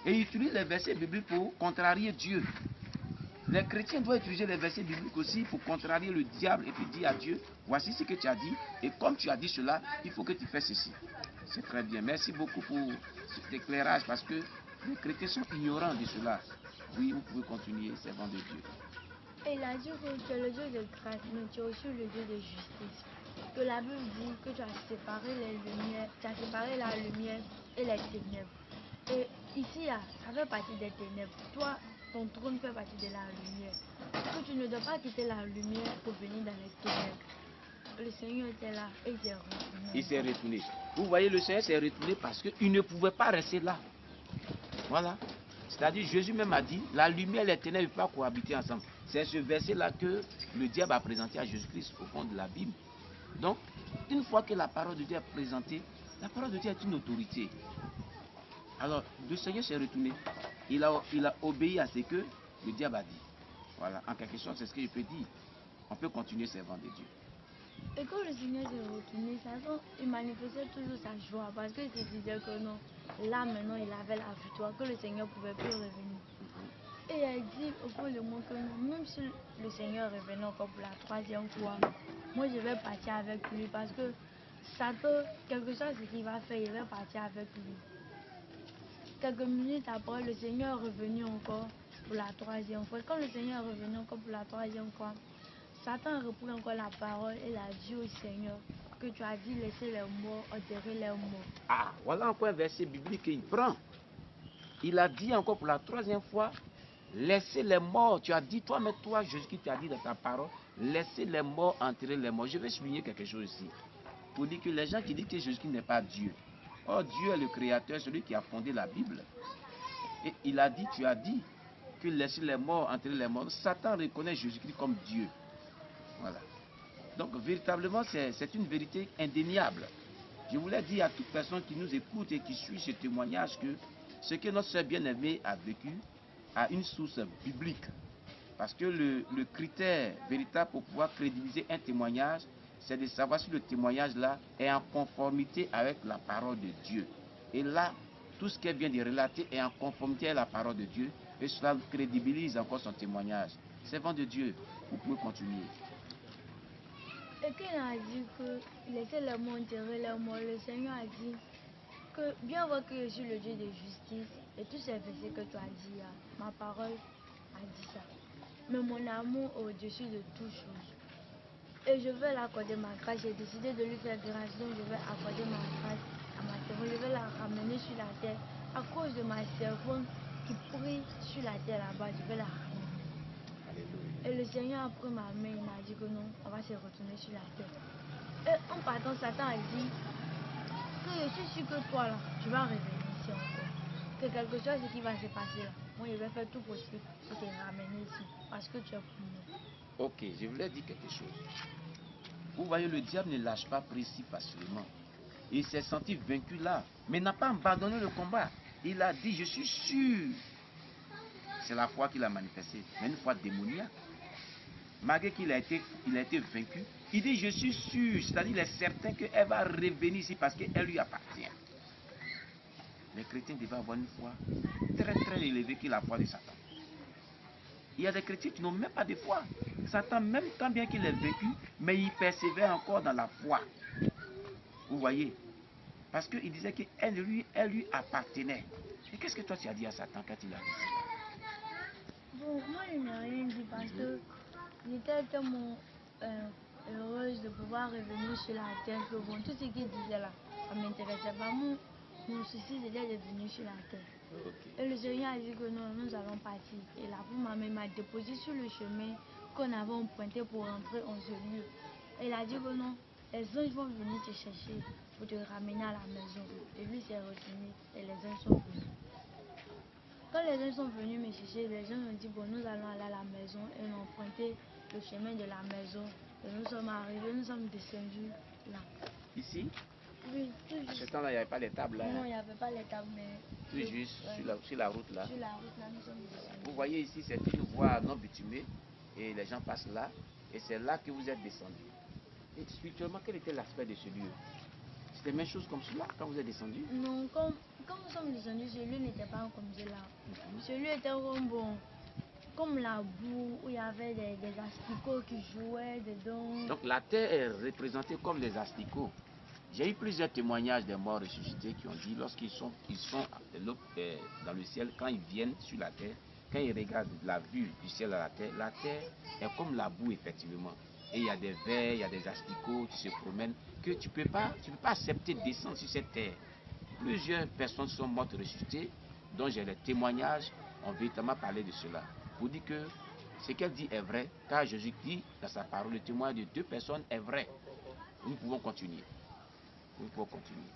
Et il utilise les versets bibliques pour contrarier Dieu. Les chrétiens doivent utiliser les versets bibliques aussi pour contrarier le diable et puis dire à Dieu, voici ce que tu as dit, et comme tu as dit cela, il faut que tu fasses ceci. C'est très bien. Merci beaucoup pour cet éclairage parce que les chrétiens sont ignorants de cela. Oui, vous pouvez continuer, servant de Dieu. Et il a dit que tu es le Dieu de grâce, mais tu es aussi le Dieu de justice. Que la Bible dit que tu as séparé les lumières, tu as séparé la lumière et les ténèbres. Et ici, ça fait partie des ténèbres. Toi, ton trône fait partie de la lumière. Que tu ne dois pas quitter la lumière pour venir dans les ténèbres. Le Seigneur était là et il est retourné. Il s'est retourné. Vous voyez, le Seigneur s'est retourné parce qu'il ne pouvait pas rester là. Voilà. C'est-à-dire, Jésus même a dit, la lumière et les ténèbres ne peuvent pas cohabiter ensemble. C'est ce verset-là que le diable a présenté à Jésus-Christ au fond de la Bible. Donc, une fois que la parole de Dieu est présentée, la parole de Dieu est une autorité. Alors, le Seigneur s'est retourné. Il a obéi à ce que le diable a dit. Voilà, en quelque sorte, c'est ce que je peux dire. On peut continuer servant de Dieu. Et quand le Seigneur s'est retourné, il manifestait toujours sa joie parce qu'il se disait que non, là maintenant il avait la victoire, que le Seigneur ne pouvait plus revenir. Et il a dit au fond de moi que non, même si le Seigneur revenait encore pour la troisième fois, moi je vais partir avec lui parce que Satan, quelque chose ce qu'il va faire, il va partir avec lui. Quelques minutes après, le Seigneur est revenu encore pour la troisième fois. Quand le Seigneur est revenu encore pour la troisième fois, Satan a repris encore la parole et a dit au Seigneur que tu as dit laisser les morts, enterrer les morts. Ah, voilà encore un verset biblique qu'il prend. Il a dit encore pour la troisième fois, laissez les morts. Tu as dit, toi, Jésus qui t'a dit dans ta parole, laissez les morts enterrer les morts. Je vais souligner quelque chose ici. Pour dire que les gens qui disent que Jésus n'est pas Dieu, Or, Dieu est le créateur, celui qui a fondé la Bible. Et il a dit, tu as dit, que laisser les morts enterrer les morts. Satan reconnaît Jésus-Christ comme Dieu. Voilà. Donc, véritablement, c'est une vérité indéniable. Je voulais dire à toute personne qui nous écoute et qui suit ce témoignage que ce que notre sœur bien-aimée a vécu a une source biblique. Parce que le critère véritable pour pouvoir crédibiliser un témoignage, c'est de savoir si le témoignage-là est en conformité avec la parole de Dieu. Et là, tout ce qu'elle vient de relater est en conformité avec la parole de Dieu, et cela crédibilise encore son témoignage. Servant de Dieu, vous pouvez continuer. Et quand il a dit que laissez les morts enterrer les morts, le Seigneur a dit que bien voir que je suis le Dieu de justice, et tous ces versets que tu as dit, ma parole a dit ça. Mais mon amour est au-dessus de toute chose. Et je vais l'accorder ma grâce. J'ai décidé de lui faire grâce, donc je vais accorder ma grâce à ma servante. Je vais la ramener sur la terre. À cause de ma servante qui prie sur la terre là-bas, je vais la ramener. Alléluia. Et le Seigneur a pris ma main, il m'a dit que non, on va se retourner sur la terre. Et en partant, Satan a dit que je suis sûr que toi là, tu vas revenir ici encore. Que quelque chose qui va se passer là, moi je vais faire tout possible pour te ramener ici. Parce que tu es pour moi. Ok, je voulais dire quelque chose. Vous voyez, le diable ne lâche pas prise si facilement. Il s'est senti vaincu là, mais n'a pas abandonné le combat. Il a dit, je suis sûr. C'est la foi qu'il a manifestée, mais une foi démoniaque. Malgré qu'il a été vaincu, il dit, je suis sûr, c'est-à-dire il est certain qu'elle va revenir ici parce qu'elle lui appartient. Les chrétiens devaient avoir une foi très très élevée qui est la foi de Satan. Il y a des chrétiens qui n'ont même pas de foi. Satan, même quand bien qu'il est vaincu, mais il persévère encore dans la foi. Vous voyez? Parce qu'il disait qu'elle lui appartenait. Et qu'est-ce que toi tu as dit à Satan quand il a dit ça? Bon, moi je n'ai rien dit parce que j'étais tellement heureuse de pouvoir revenir sur la terre que bon, tout ce qu'il disait là, ça m'intéressait pas. Mon souci c'était de venir sur la terre. Okay. Et le Seigneur a dit que non, nous allons partir. Et là, pour ma mère m'a déposé sur le chemin qu'on avait emprunté pour rentrer en ce lieu. Et il a dit que non, les anges vont venir te chercher pour te ramener à la maison. Et lui s'est retenu et les anges sont venus. Quand les gens sont venus me chercher, les gens ont dit bon, nous allons aller à la maison et on a emprunté le chemin de la maison. Et nous sommes arrivés, nous sommes descendus là. Ici? Oui, À ce temps-là, il n'y avait pas les tables là. Non, il n'y avait pas les tables, mais Tout juste sur la route là. Sur la route là, nous sommes descendus. Vous voyez ici, c'est une voie non bitumée et les gens passent là et c'est là que vous êtes descendu. Et spirituellement, quel était l'aspect de ce lieu? C'était la même chose comme cela quand vous êtes descendu? Non, quand nous sommes descendus, ce lieu n'était pas comme cela. Ce lieu était comme la boue où il y avait des asticots qui jouaient dedans. Donc la terre est représentée comme des asticots. J'ai eu plusieurs témoignages des morts ressuscités qui ont dit lorsqu'ils sont dans le ciel, quand ils viennent sur la terre, quand ils regardent la vue du ciel à la terre est comme la boue effectivement. Et il y a des vers, il y a des asticots qui se promènent, que tu peux pas accepter de descendre sur cette terre. Plusieurs personnes sont mortes ressuscitées, dont j'ai les témoignages, ont véritablement parlé de cela. Pour dire que ce qu'elle dit est vrai, car Jésus dit dans sa parole, le témoignage de 2 personnes est vrai. Nous pouvons continuer. Nous pouvons continuer.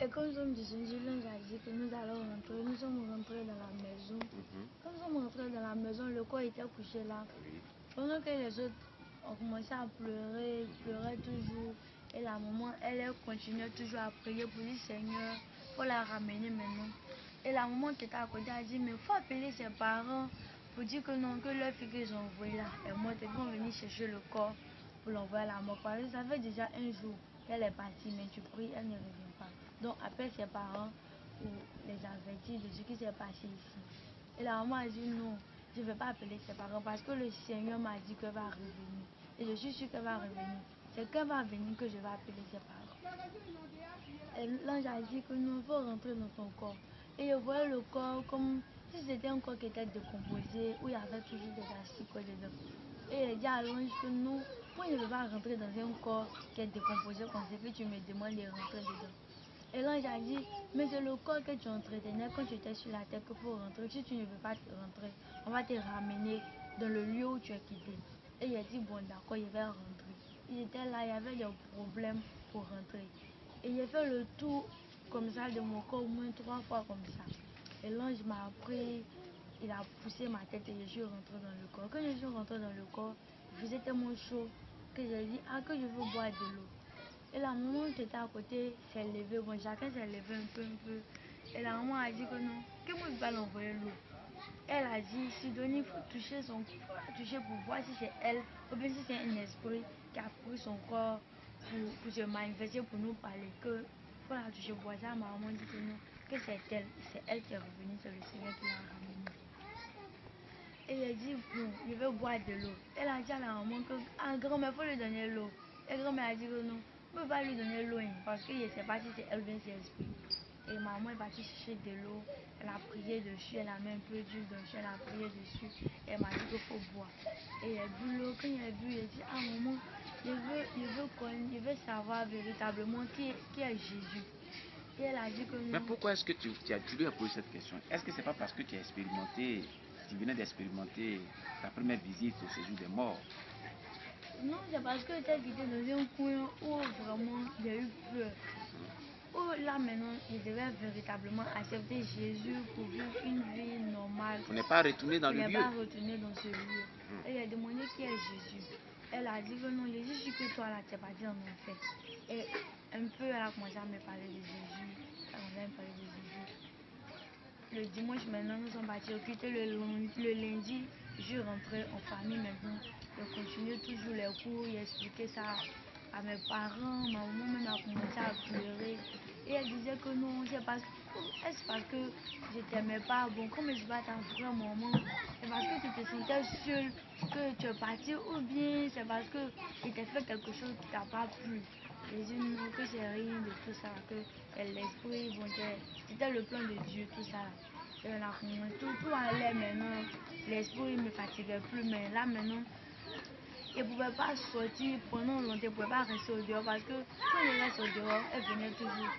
Et quand nous sommes descendus, l'ange a dit que nous allons rentrer. Nous sommes rentrés dans la maison. Quand nous sommes rentrés dans la maison, le corps était couché là. Oui. Pendant que les autres ont commencé à pleurer, ils pleuraient toujours. Et la maman, elle continuait toujours à prier pour dire Seigneur, il faut la ramener maintenant. Et la maman qui était à côté a dit, mais il faut appeler ses parents pour dire que non, que leur fille qu'ils ont envoyée là est morte. Ils vont venir chercher le corps pour l'envoyer à la mort. Parce que ça fait déjà un jour qu'elle est partie, mais tu pries, elle ne revient pas. Donc appelle ses parents pour les avertir de ce qui s'est passé ici. Et la maman a dit non, je ne vais pas appeler ses parents parce que le Seigneur m'a dit qu'elle va revenir. Et je suis sûre qu'elle va revenir. C'est qu'elle va venir que je vais appeler ses parents. Et l'ange a dit que nous faut rentrer dans ton corps. Et je voyais le corps comme si c'était un corps qui était décomposé, où il y avait toujours des asticots dedans. Et il a dit à l'ange que non, moi je ne veux pas rentrer dans un corps qui est décomposé comme ça, puis tu me demandes de rentrer dedans. Et l'ange a dit, mais c'est le corps que tu entretenais quand tu étais sur la terre qu'il faut rentrer. Si tu ne veux pas rentrer, on va te ramener dans le lieu où tu es quitté. Et il a dit, bon d'accord, il va rentrer. ils étaient là, il y avait des problèmes pour rentrer. Et j'ai fait le tour comme ça de mon corps au moins 3 fois comme ça. Et l'ange m'a pris, il a poussé ma tête et je suis rentrée dans le corps. Quand je suis rentrée dans le corps, il faisait tellement chaud que j'ai dit que je veux boire de l'eau. Et la maman qui était à côté s'est levée, bon chacun s'est levé un peu. Et la maman a dit que non, que moi je vais l'envoyer l'eau. Elle a dit, Sidonie, il faut toucher pour voir si c'est elle ou bien si c'est un esprit qui a pris son corps pour se manifester, pour nous parler. Que faut la toucher pour voir ça. Ma maman dit que non, que c'est elle qui est revenue, c'est le Seigneur qui l'a ramenée. Et elle a dit, bon, je vais boire de l'eau. Elle a dit à la maman que, grand-mère, il faut lui donner l'eau. Et grand-mère a dit que non, on ne peut pas lui donner l'eau, parce que je ne sais pas si c'est elle ou bien c'est l'esprit. Et maman est partie chercher de l'eau, elle a prié dessus, elle a mis un peu d'huile dessus, elle a prié dessus, et elle m'a dit qu'il faut boire. Et elle a bu l'eau, quand elle a bu, elle a dit, maman, je veux savoir véritablement qui est Jésus. Et elle a dit que non. Mais pourquoi est-ce que tu lui as posé cette question? Est-ce que c'est pas parce que tu as expérimenté, tu venais d'expérimenter ta première visite au séjour des morts? Non, c'est parce que j'étais dans un coin où vraiment j'ai eu peur. Où là maintenant, je devais véritablement accepter Jésus pour vivre une vie normale. On n'est pas retourné dans le lieu. Il n'est pas retourné dans ce lieu. Et il a demandé qui est Jésus. Elle a dit que non, Jésus, je suis que toi là, tu es parti en enfer. Et un peu, elle a commencé à me parler de Jésus. Elle a commencé à me parler de Jésus. Le dimanche maintenant, nous sommes partis occuper le lundi. Je suis rentrée en famille maintenant. Je continue toujours les cours, j'ai expliqué ça à mes parents. Ma maman même a commencé à pleurer. Et elle disait que non, c'est parce que je ne t'aimais pas. Bon, comme je vais ta vraie maman, c'est parce que tu te sentais seule que tu es partie, ou bien c'est parce que tu t'es fait quelque chose qui ne t'a pas plu. J'ai dit non, que c'est rien de tout ça, que l'esprit, bon, c'était le plan de Dieu, tout ça. Et on a commencé, tout allait maintenant. L'esprit ne me fatiguait plus, mais là maintenant, je ne pouvais pas sortir pendant longtemps, je ne pouvais pas rester au dehors parce que quand je reste au dehors, elle venait toujours.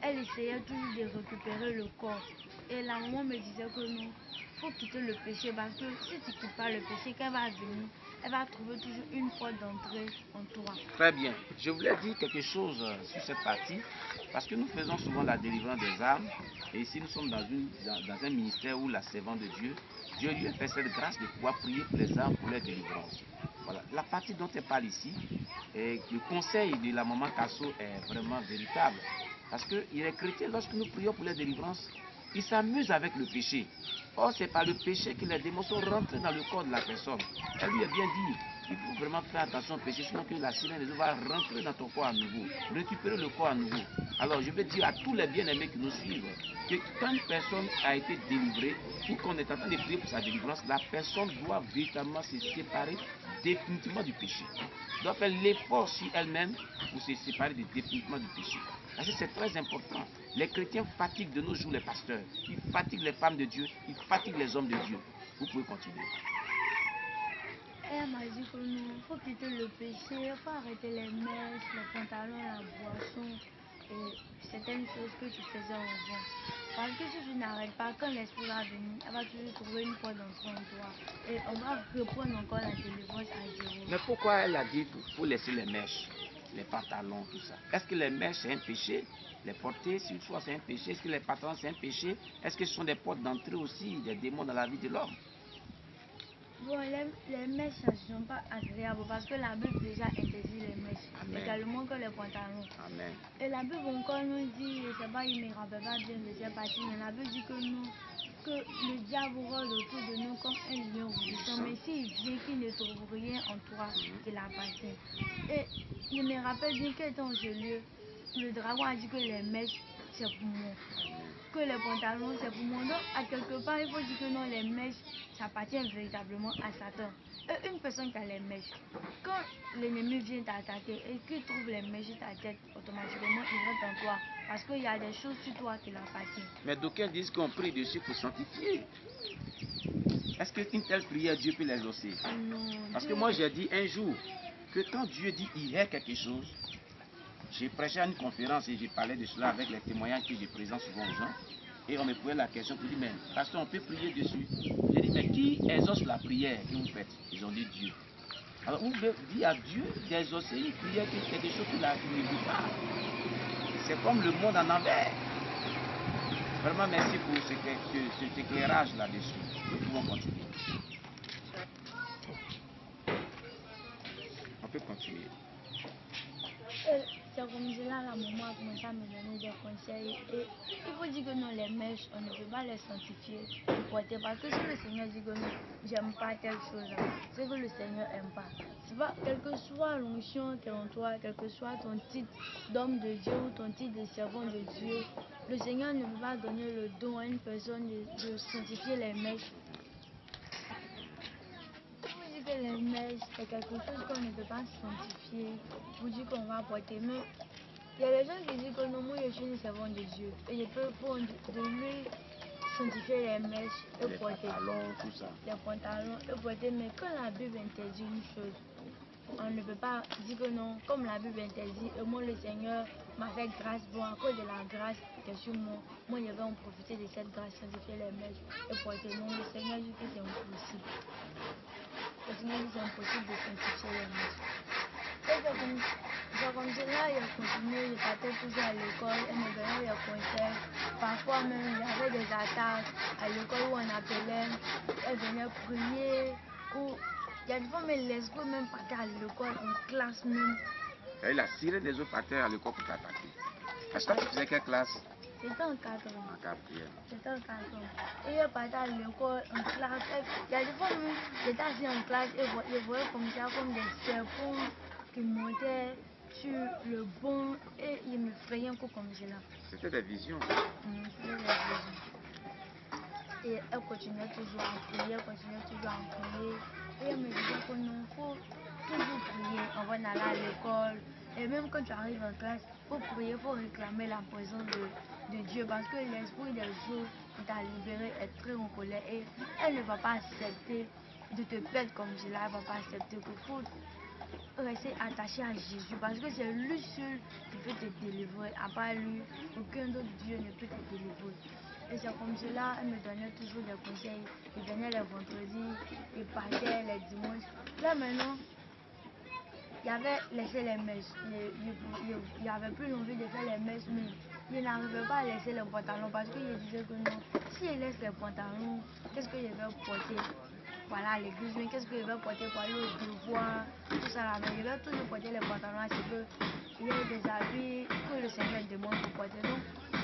Elle essayait toujours de récupérer le corps. Et la maman me disait que non, il faut quitter le péché parce que si tu ne quittes pas le péché, quand elle va venir, elle va trouver toujours une porte d'entrée en toi. Très bien. Je voulais dire quelque chose sur cette partie parce que nous faisons souvent la délivrance des âmes. Et ici, nous sommes dans un ministère où la servante de Dieu lui a fait cette grâce de pouvoir prier pour les âmes, pour leur délivrance. Voilà. La partie dont elle parle ici, le conseil de la maman Kasso est vraiment véritable. Parce que les chrétiens, lorsque nous prions pour leur délivrance, ils s'amusent avec le péché. Or, c'est par le péché que les démons sont rentrés dans le corps de la personne. Elle lui a bien dit, il faut vraiment faire attention au péché, sinon que la sirène des eaux va rentrer dans ton corps à nouveau, récupérer le corps à nouveau. Alors, je veux dire à tous les bien-aimés qui nous suivent, que quand une personne a été délivrée, ou qu'on est en train de prier pour sa délivrance, la personne doit véritablement se séparer définitivement du péché. Doit faire l'effort sur elle-même pour se séparer définitivement du péché. Parce que c'est très important. Les chrétiens fatiguent de nos jours les pasteurs. Ils fatiguent les femmes de Dieu. Ils fatiguent les hommes de Dieu. Vous pouvez continuer. Elle m'a dit que non, il faut quitter le péché, il faut arrêter les messes, les pantalons, la boisson et certaines choses que tu faisais avant. Parce que si tu n'arrêtes pas, quand l'esprit va venir, elle va toujours trouver une porte d'entrée en toi. Et on va reprendre encore la délivrance à zéro. Mais pourquoi elle a dit qu'il faut laisser les mèches, les pantalons, tout ça? Est-ce que les mèches c'est un péché? Les porter sur soi c'est un péché? Est-ce que les pantalons c'est un péché? Est-ce que ce sont des portes d'entrée aussi des démons dans la vie de l'homme? Bon, les mèches ne sont pas agréables parce que la Bible déjà interdit les mèches, également que les pantalons. Amen. Et la Bible encore nous dit, je ne sais pas, il ne me rappelle pas bien de cette partie, mais la Bible dit que non, que le diable rôde autour de nous comme un lion rougissant, mais s'il vient qu'il ne trouve rien en toi, qu'il appartient. Et je me rappelle bien qu'étant dans ce lieu, le dragon a dit que les mèches, c'est pour moi. Que les pantalons, c'est pour moi. Donc, à quelque part, il faut dire que non, les mèches, ça appartient véritablement à Satan. Et une personne qui a les mèches, quand l'ennemi vient t'attaquer et qu'il trouve les mèches sur ta tête, automatiquement, il rentre en toi. Parce qu'il y a des choses sur toi qui l'appartiennent. Mais d'aucuns disent qu'on prie dessus pour sanctifier. Est-ce qu'une telle prière, Dieu peut l'exaucer? Non. Parce que moi, j'ai dit un jour que quand Dieu dit il y a quelque chose, j'ai prêché à une conférence et j'ai parlé de cela avec les témoignages que je présente souvent aux gens. Et on me posait la question pour dire, mais pasteur, on peut prier dessus. J'ai dit, mais qui exauce la prière que vous faites? Ils ont dit Dieu. Alors, on dit à Dieu d'exaucer une prière qui est quelque chose qu'il ne veut pas. C'est comme le monde en envers. Vraiment, merci pour cet éclairage là-dessus. Nous pouvons continuer. On peut continuer. C'est comme cela, la maman a commencé à me donner des conseils. Et il faut dire que non, les mèches, on ne peut pas les sanctifier, les porter. Parce que si le Seigneur dit que non, j'aime pas telle chose, c'est que le Seigneur n'aime pas. C'est pas, quelle que soit l'onction qui est en toi, quel que soit ton titre d'homme de Dieu ou ton titre de servant de Dieu, le Seigneur ne peut pas donner le don à une personne de sanctifier les mèches. Que les mèches, c'est quelque chose qu'on ne peut pas sanctifier pour dire qu'on va porter. Mais il y a des gens qui disent que non, moi je suis une servante de Dieu et je peux prendre de lui sanctifier les mèches et Les porter. pantalons, tout ça. Les pantalons et porter. Mais quand la Bible interdit une chose, on ne peut pas dire que non, comme la Bible interdit, et moi le Seigneur m'a fait grâce, bon, à cause de la grâce qui est sur moi, moi je vais en profiter de cette grâce, sanctifier les mèches et porter. Non, le Seigneur dit que c'est impossible. Le Seigneur dit que c'est impossible de sanctifier les mèches. Et c'est comme cela, il a continué, il partait toujours à l'école, elle me donnait des conseils. Parfois même, il y avait des attaques à l'école où on appelait, elle venait prier, ou il y a des fois, mais l'esprit même partait à l'école, en classe même. Et la sirène des autres partait à l'école pour t'attaquer. Est-ce que tu faisais quelle classe? C'était en 4 ans. En quatrième. C'était en 4 ans. Et elle partait à l'école, en classe. Il y a des fois même, j'étais assis en classe et je voyais comme ça, comme des serpents qui montaient sur le banc et ils me frayaient un coup comme cela. C'était des visions. C'était des visions. Et elle continuait toujours à prier, Et elle me disait que non, il faut toujours prier avant d'aller à l'école. Et même quand tu arrives en classe, il faut prier, il faut réclamer la présence de Dieu. Parce que l'esprit des jours qui t'a libéré est très en colère. Et elle ne va pas accepter de te perdre comme cela. Elle ne va pas accepter qu'il faut rester attaché à Jésus. Parce que c'est lui seul qui peut te délivrer. À part lui, aucun autre Dieu ne peut te délivrer. Et c'est comme cela, elle me donnait toujours des conseils. Il venait les vendredis, il partait les dimanches. Là maintenant, il avait laissé les mèches. Il n'avait plus envie de faire les mèches, mais il n'arrivait pas à laisser les pantalons parce qu'il disait que non, s'il laisse les pantalons, qu'est-ce qu'il va porter? Voilà, à l'église, mais qu'est-ce qu'il va porter pour aller au devoir, tout ça là. Mais il va toujours porter les pantalons, c'est qu'il y a des habits que le Seigneur demande pour porter. Donc,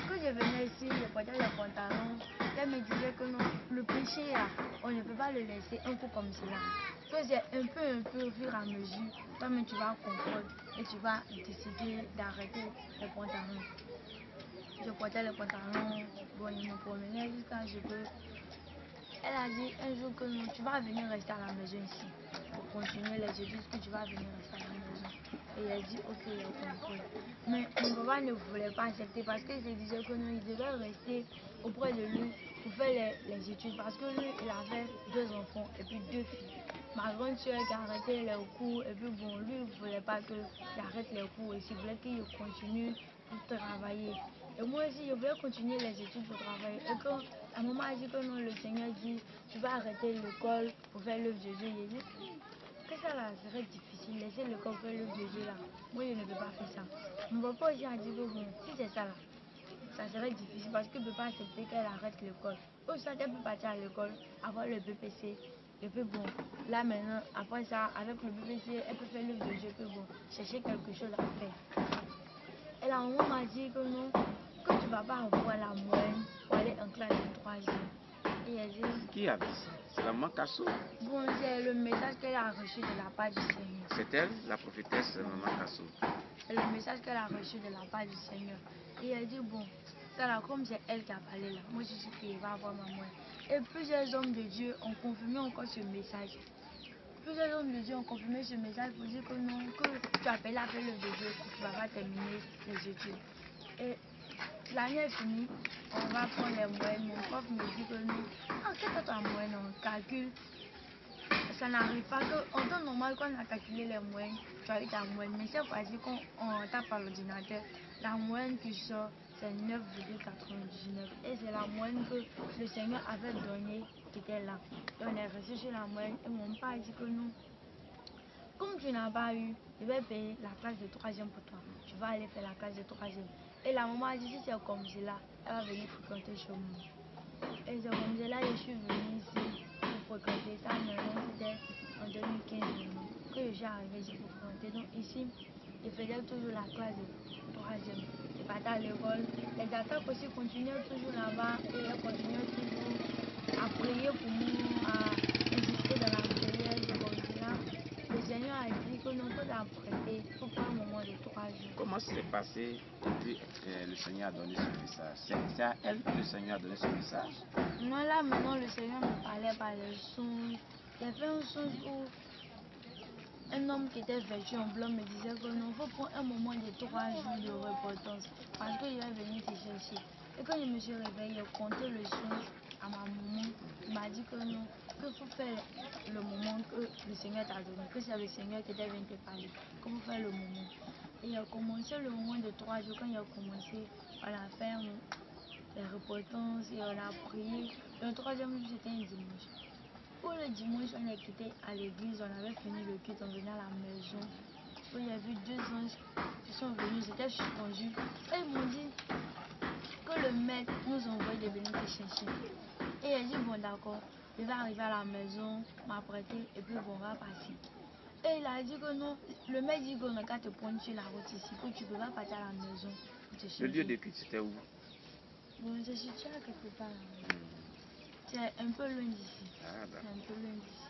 quand je venais ici, je portais les pantalons, elle me disait que non, le péché là, on ne peut pas le laisser un coup comme cela. Que c'est un peu au fur et à mesure, toi-même tu vas comprendre et tu vas décider d'arrêter les pantalons. Je portais les pantalons, bon, il me promenait jusqu'à ce que. Elle a dit un jour que non, tu vas venir rester à la maison ici pour continuer les études, que tu vas venir rester à la maison. Et elle a dit ok, il a compris. Mais mon papa ne voulait pas accepter parce qu'il se disait que non, il devait rester auprès de lui pour faire les études parce que lui, il avait 2 enfants et puis 2 filles. Ma grande soeur qui arrêtait les cours et puis bon, lui, il ne voulait pas qu'il arrête les cours et il voulait qu'il continue pour travailler. Et moi aussi, je voulais continuer les études pour travailler. Et quand la maman a dit que non, le Seigneur dit, tu vas arrêter l'école pour faire l'œuvre de Dieu. J'ai dit, que ça là serait difficile, laisser l'école pour faire l'œuvre de Dieu là. Moi, je ne peux pas faire ça. Mon papa aussi a dit que bon, si c'est ça là, ça serait difficile parce qu'il ne peut pas accepter qu'elle arrête l'école. Au ça, elle peut partir à l'école, avoir le BPC. Et puis bon, là maintenant, après ça, avec le BPC, elle peut faire l'œuvre de Dieu. Et puis bon, chercher quelque chose à faire. Et la maman m'a dit que non, que tu ne vas pas avoir la moyenne pour aller en classe de 3e. Et elle dit... Qui a dit ça? C'est la maman Kasso? Bon, c'est le message qu'elle a reçu de la part du Seigneur. C'est elle, la prophétesse maman Kasso? C'est le message qu'elle a reçu de la part du Seigneur. Et elle dit, bon, ça là, comme c'est elle qui a parlé là, moi je suis qu'il va avoir ma moyenne. Et plusieurs hommes de Dieu ont confirmé encore ce message. Plusieurs hommes de Dieu ont confirmé ce message pour dire que non, que tu appelles à faire l'œuvre de Dieu, que tu ne vas pas terminer les études. Et l'année est finie, on va prendre les moyennes. Mon prof me dit que non, quelle est ta moyenne en calcul? Ça n'arrive pas qu'en temps normal, quand on a calculé les moyennes, tu as eu ta moyenne. Mais cette fois-ci, quand on tape à l'ordinateur, la moyenne qui sort, c'est 9,99. Et c'est la moyenne que le Seigneur avait donnée qui était là. Et on est resté sur la moyenne et mon père a dit que non, comme tu n'as pas eu, je vais payer la classe de 3e pour toi. Tu vas aller faire la classe de 3e. Et la maman a dit, si c'est comme cela, elle va venir fréquenter chez moi. Et c'est comme cela, je suis venue ici pour fréquenter ça. Maintenant, c'était en 2015 que je suis arrivée ici pour fréquenter. Donc ici, je faisais toujours la classe de 3e. Je partais à l'école. Les attaques aussi continuaient toujours là-bas et elles continuaient toujours à prier pour nous, à insister dans la prière. C'est comme cela. Le Seigneur a dit que nous faut apprêter, il faut prendre un moment de 3 jours. Comment s'est passé et puis le Seigneur a donné ce message? C'est à elle que le Seigneur a donné ce message. Moi là maintenant le Seigneur me parlait par les songes. J'ai fait un songe où un homme qui était vêtu en blanc me disait que non, il faut prendre un moment de 3 jours de repentance parce qu'il va venir te chercher. Et quand je me suis réveillée, j'ai conté le songe à ma maman. Il m'a dit que non, qu'il faut faire le moment que le Seigneur t'a donné, que c'est le Seigneur qui vient te parler. Comment faire le moment? Et il a commencé le moment de 3 jours. Quand il a commencé, on a fait les repentances et on a prié. Le 3e jour, c'était un dimanche. Pour le dimanche, on est quitté à l'église, on avait fini le culte, on venait à la maison. Où il y a vu 2 anges qui sont venus, c'était suspendu. Et ils m'ont dit que le maître nous envoie de venir te chercher. Et il a dit, bon d'accord, je vais arriver à la maison, m'apprêter et puis bon, on va passer. Et il a dit que non, le maître dit qu'on n'a qu'à te prendre sur la route ici, que tu ne peux pas partir à la maison pour te chercher. Le lieu de culte, c'était où? Bon, je suis déjà quelque part. C'est un peu loin d'ici. Ah, C'est un peu loin d'ici.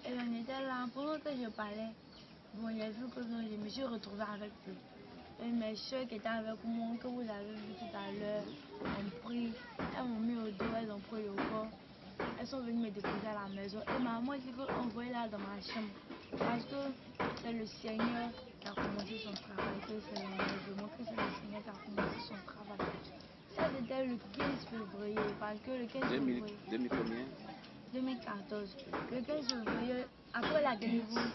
Et on était là, pendant que je parlais, bon, il a vu que non, je me suis retrouvée avec eux. Et mes soeurs qui étaient avec moi, que vous avez vu tout à l'heure, ont pris, elles m'ont mis au dos, elles ont pris le corps. Elles sont venues me déposer à la maison. Et maman dit qu'envoyer-la dans ma chambre. Parce que c'est le Seigneur qui a commencé son travail. Que c'est l'engagement, que c'est le Seigneur qui a commencé son travail. Ça c'était le 15 février. Parce que le 15 février. 2000 combien? 2014. Le 15 février, après la délivrance.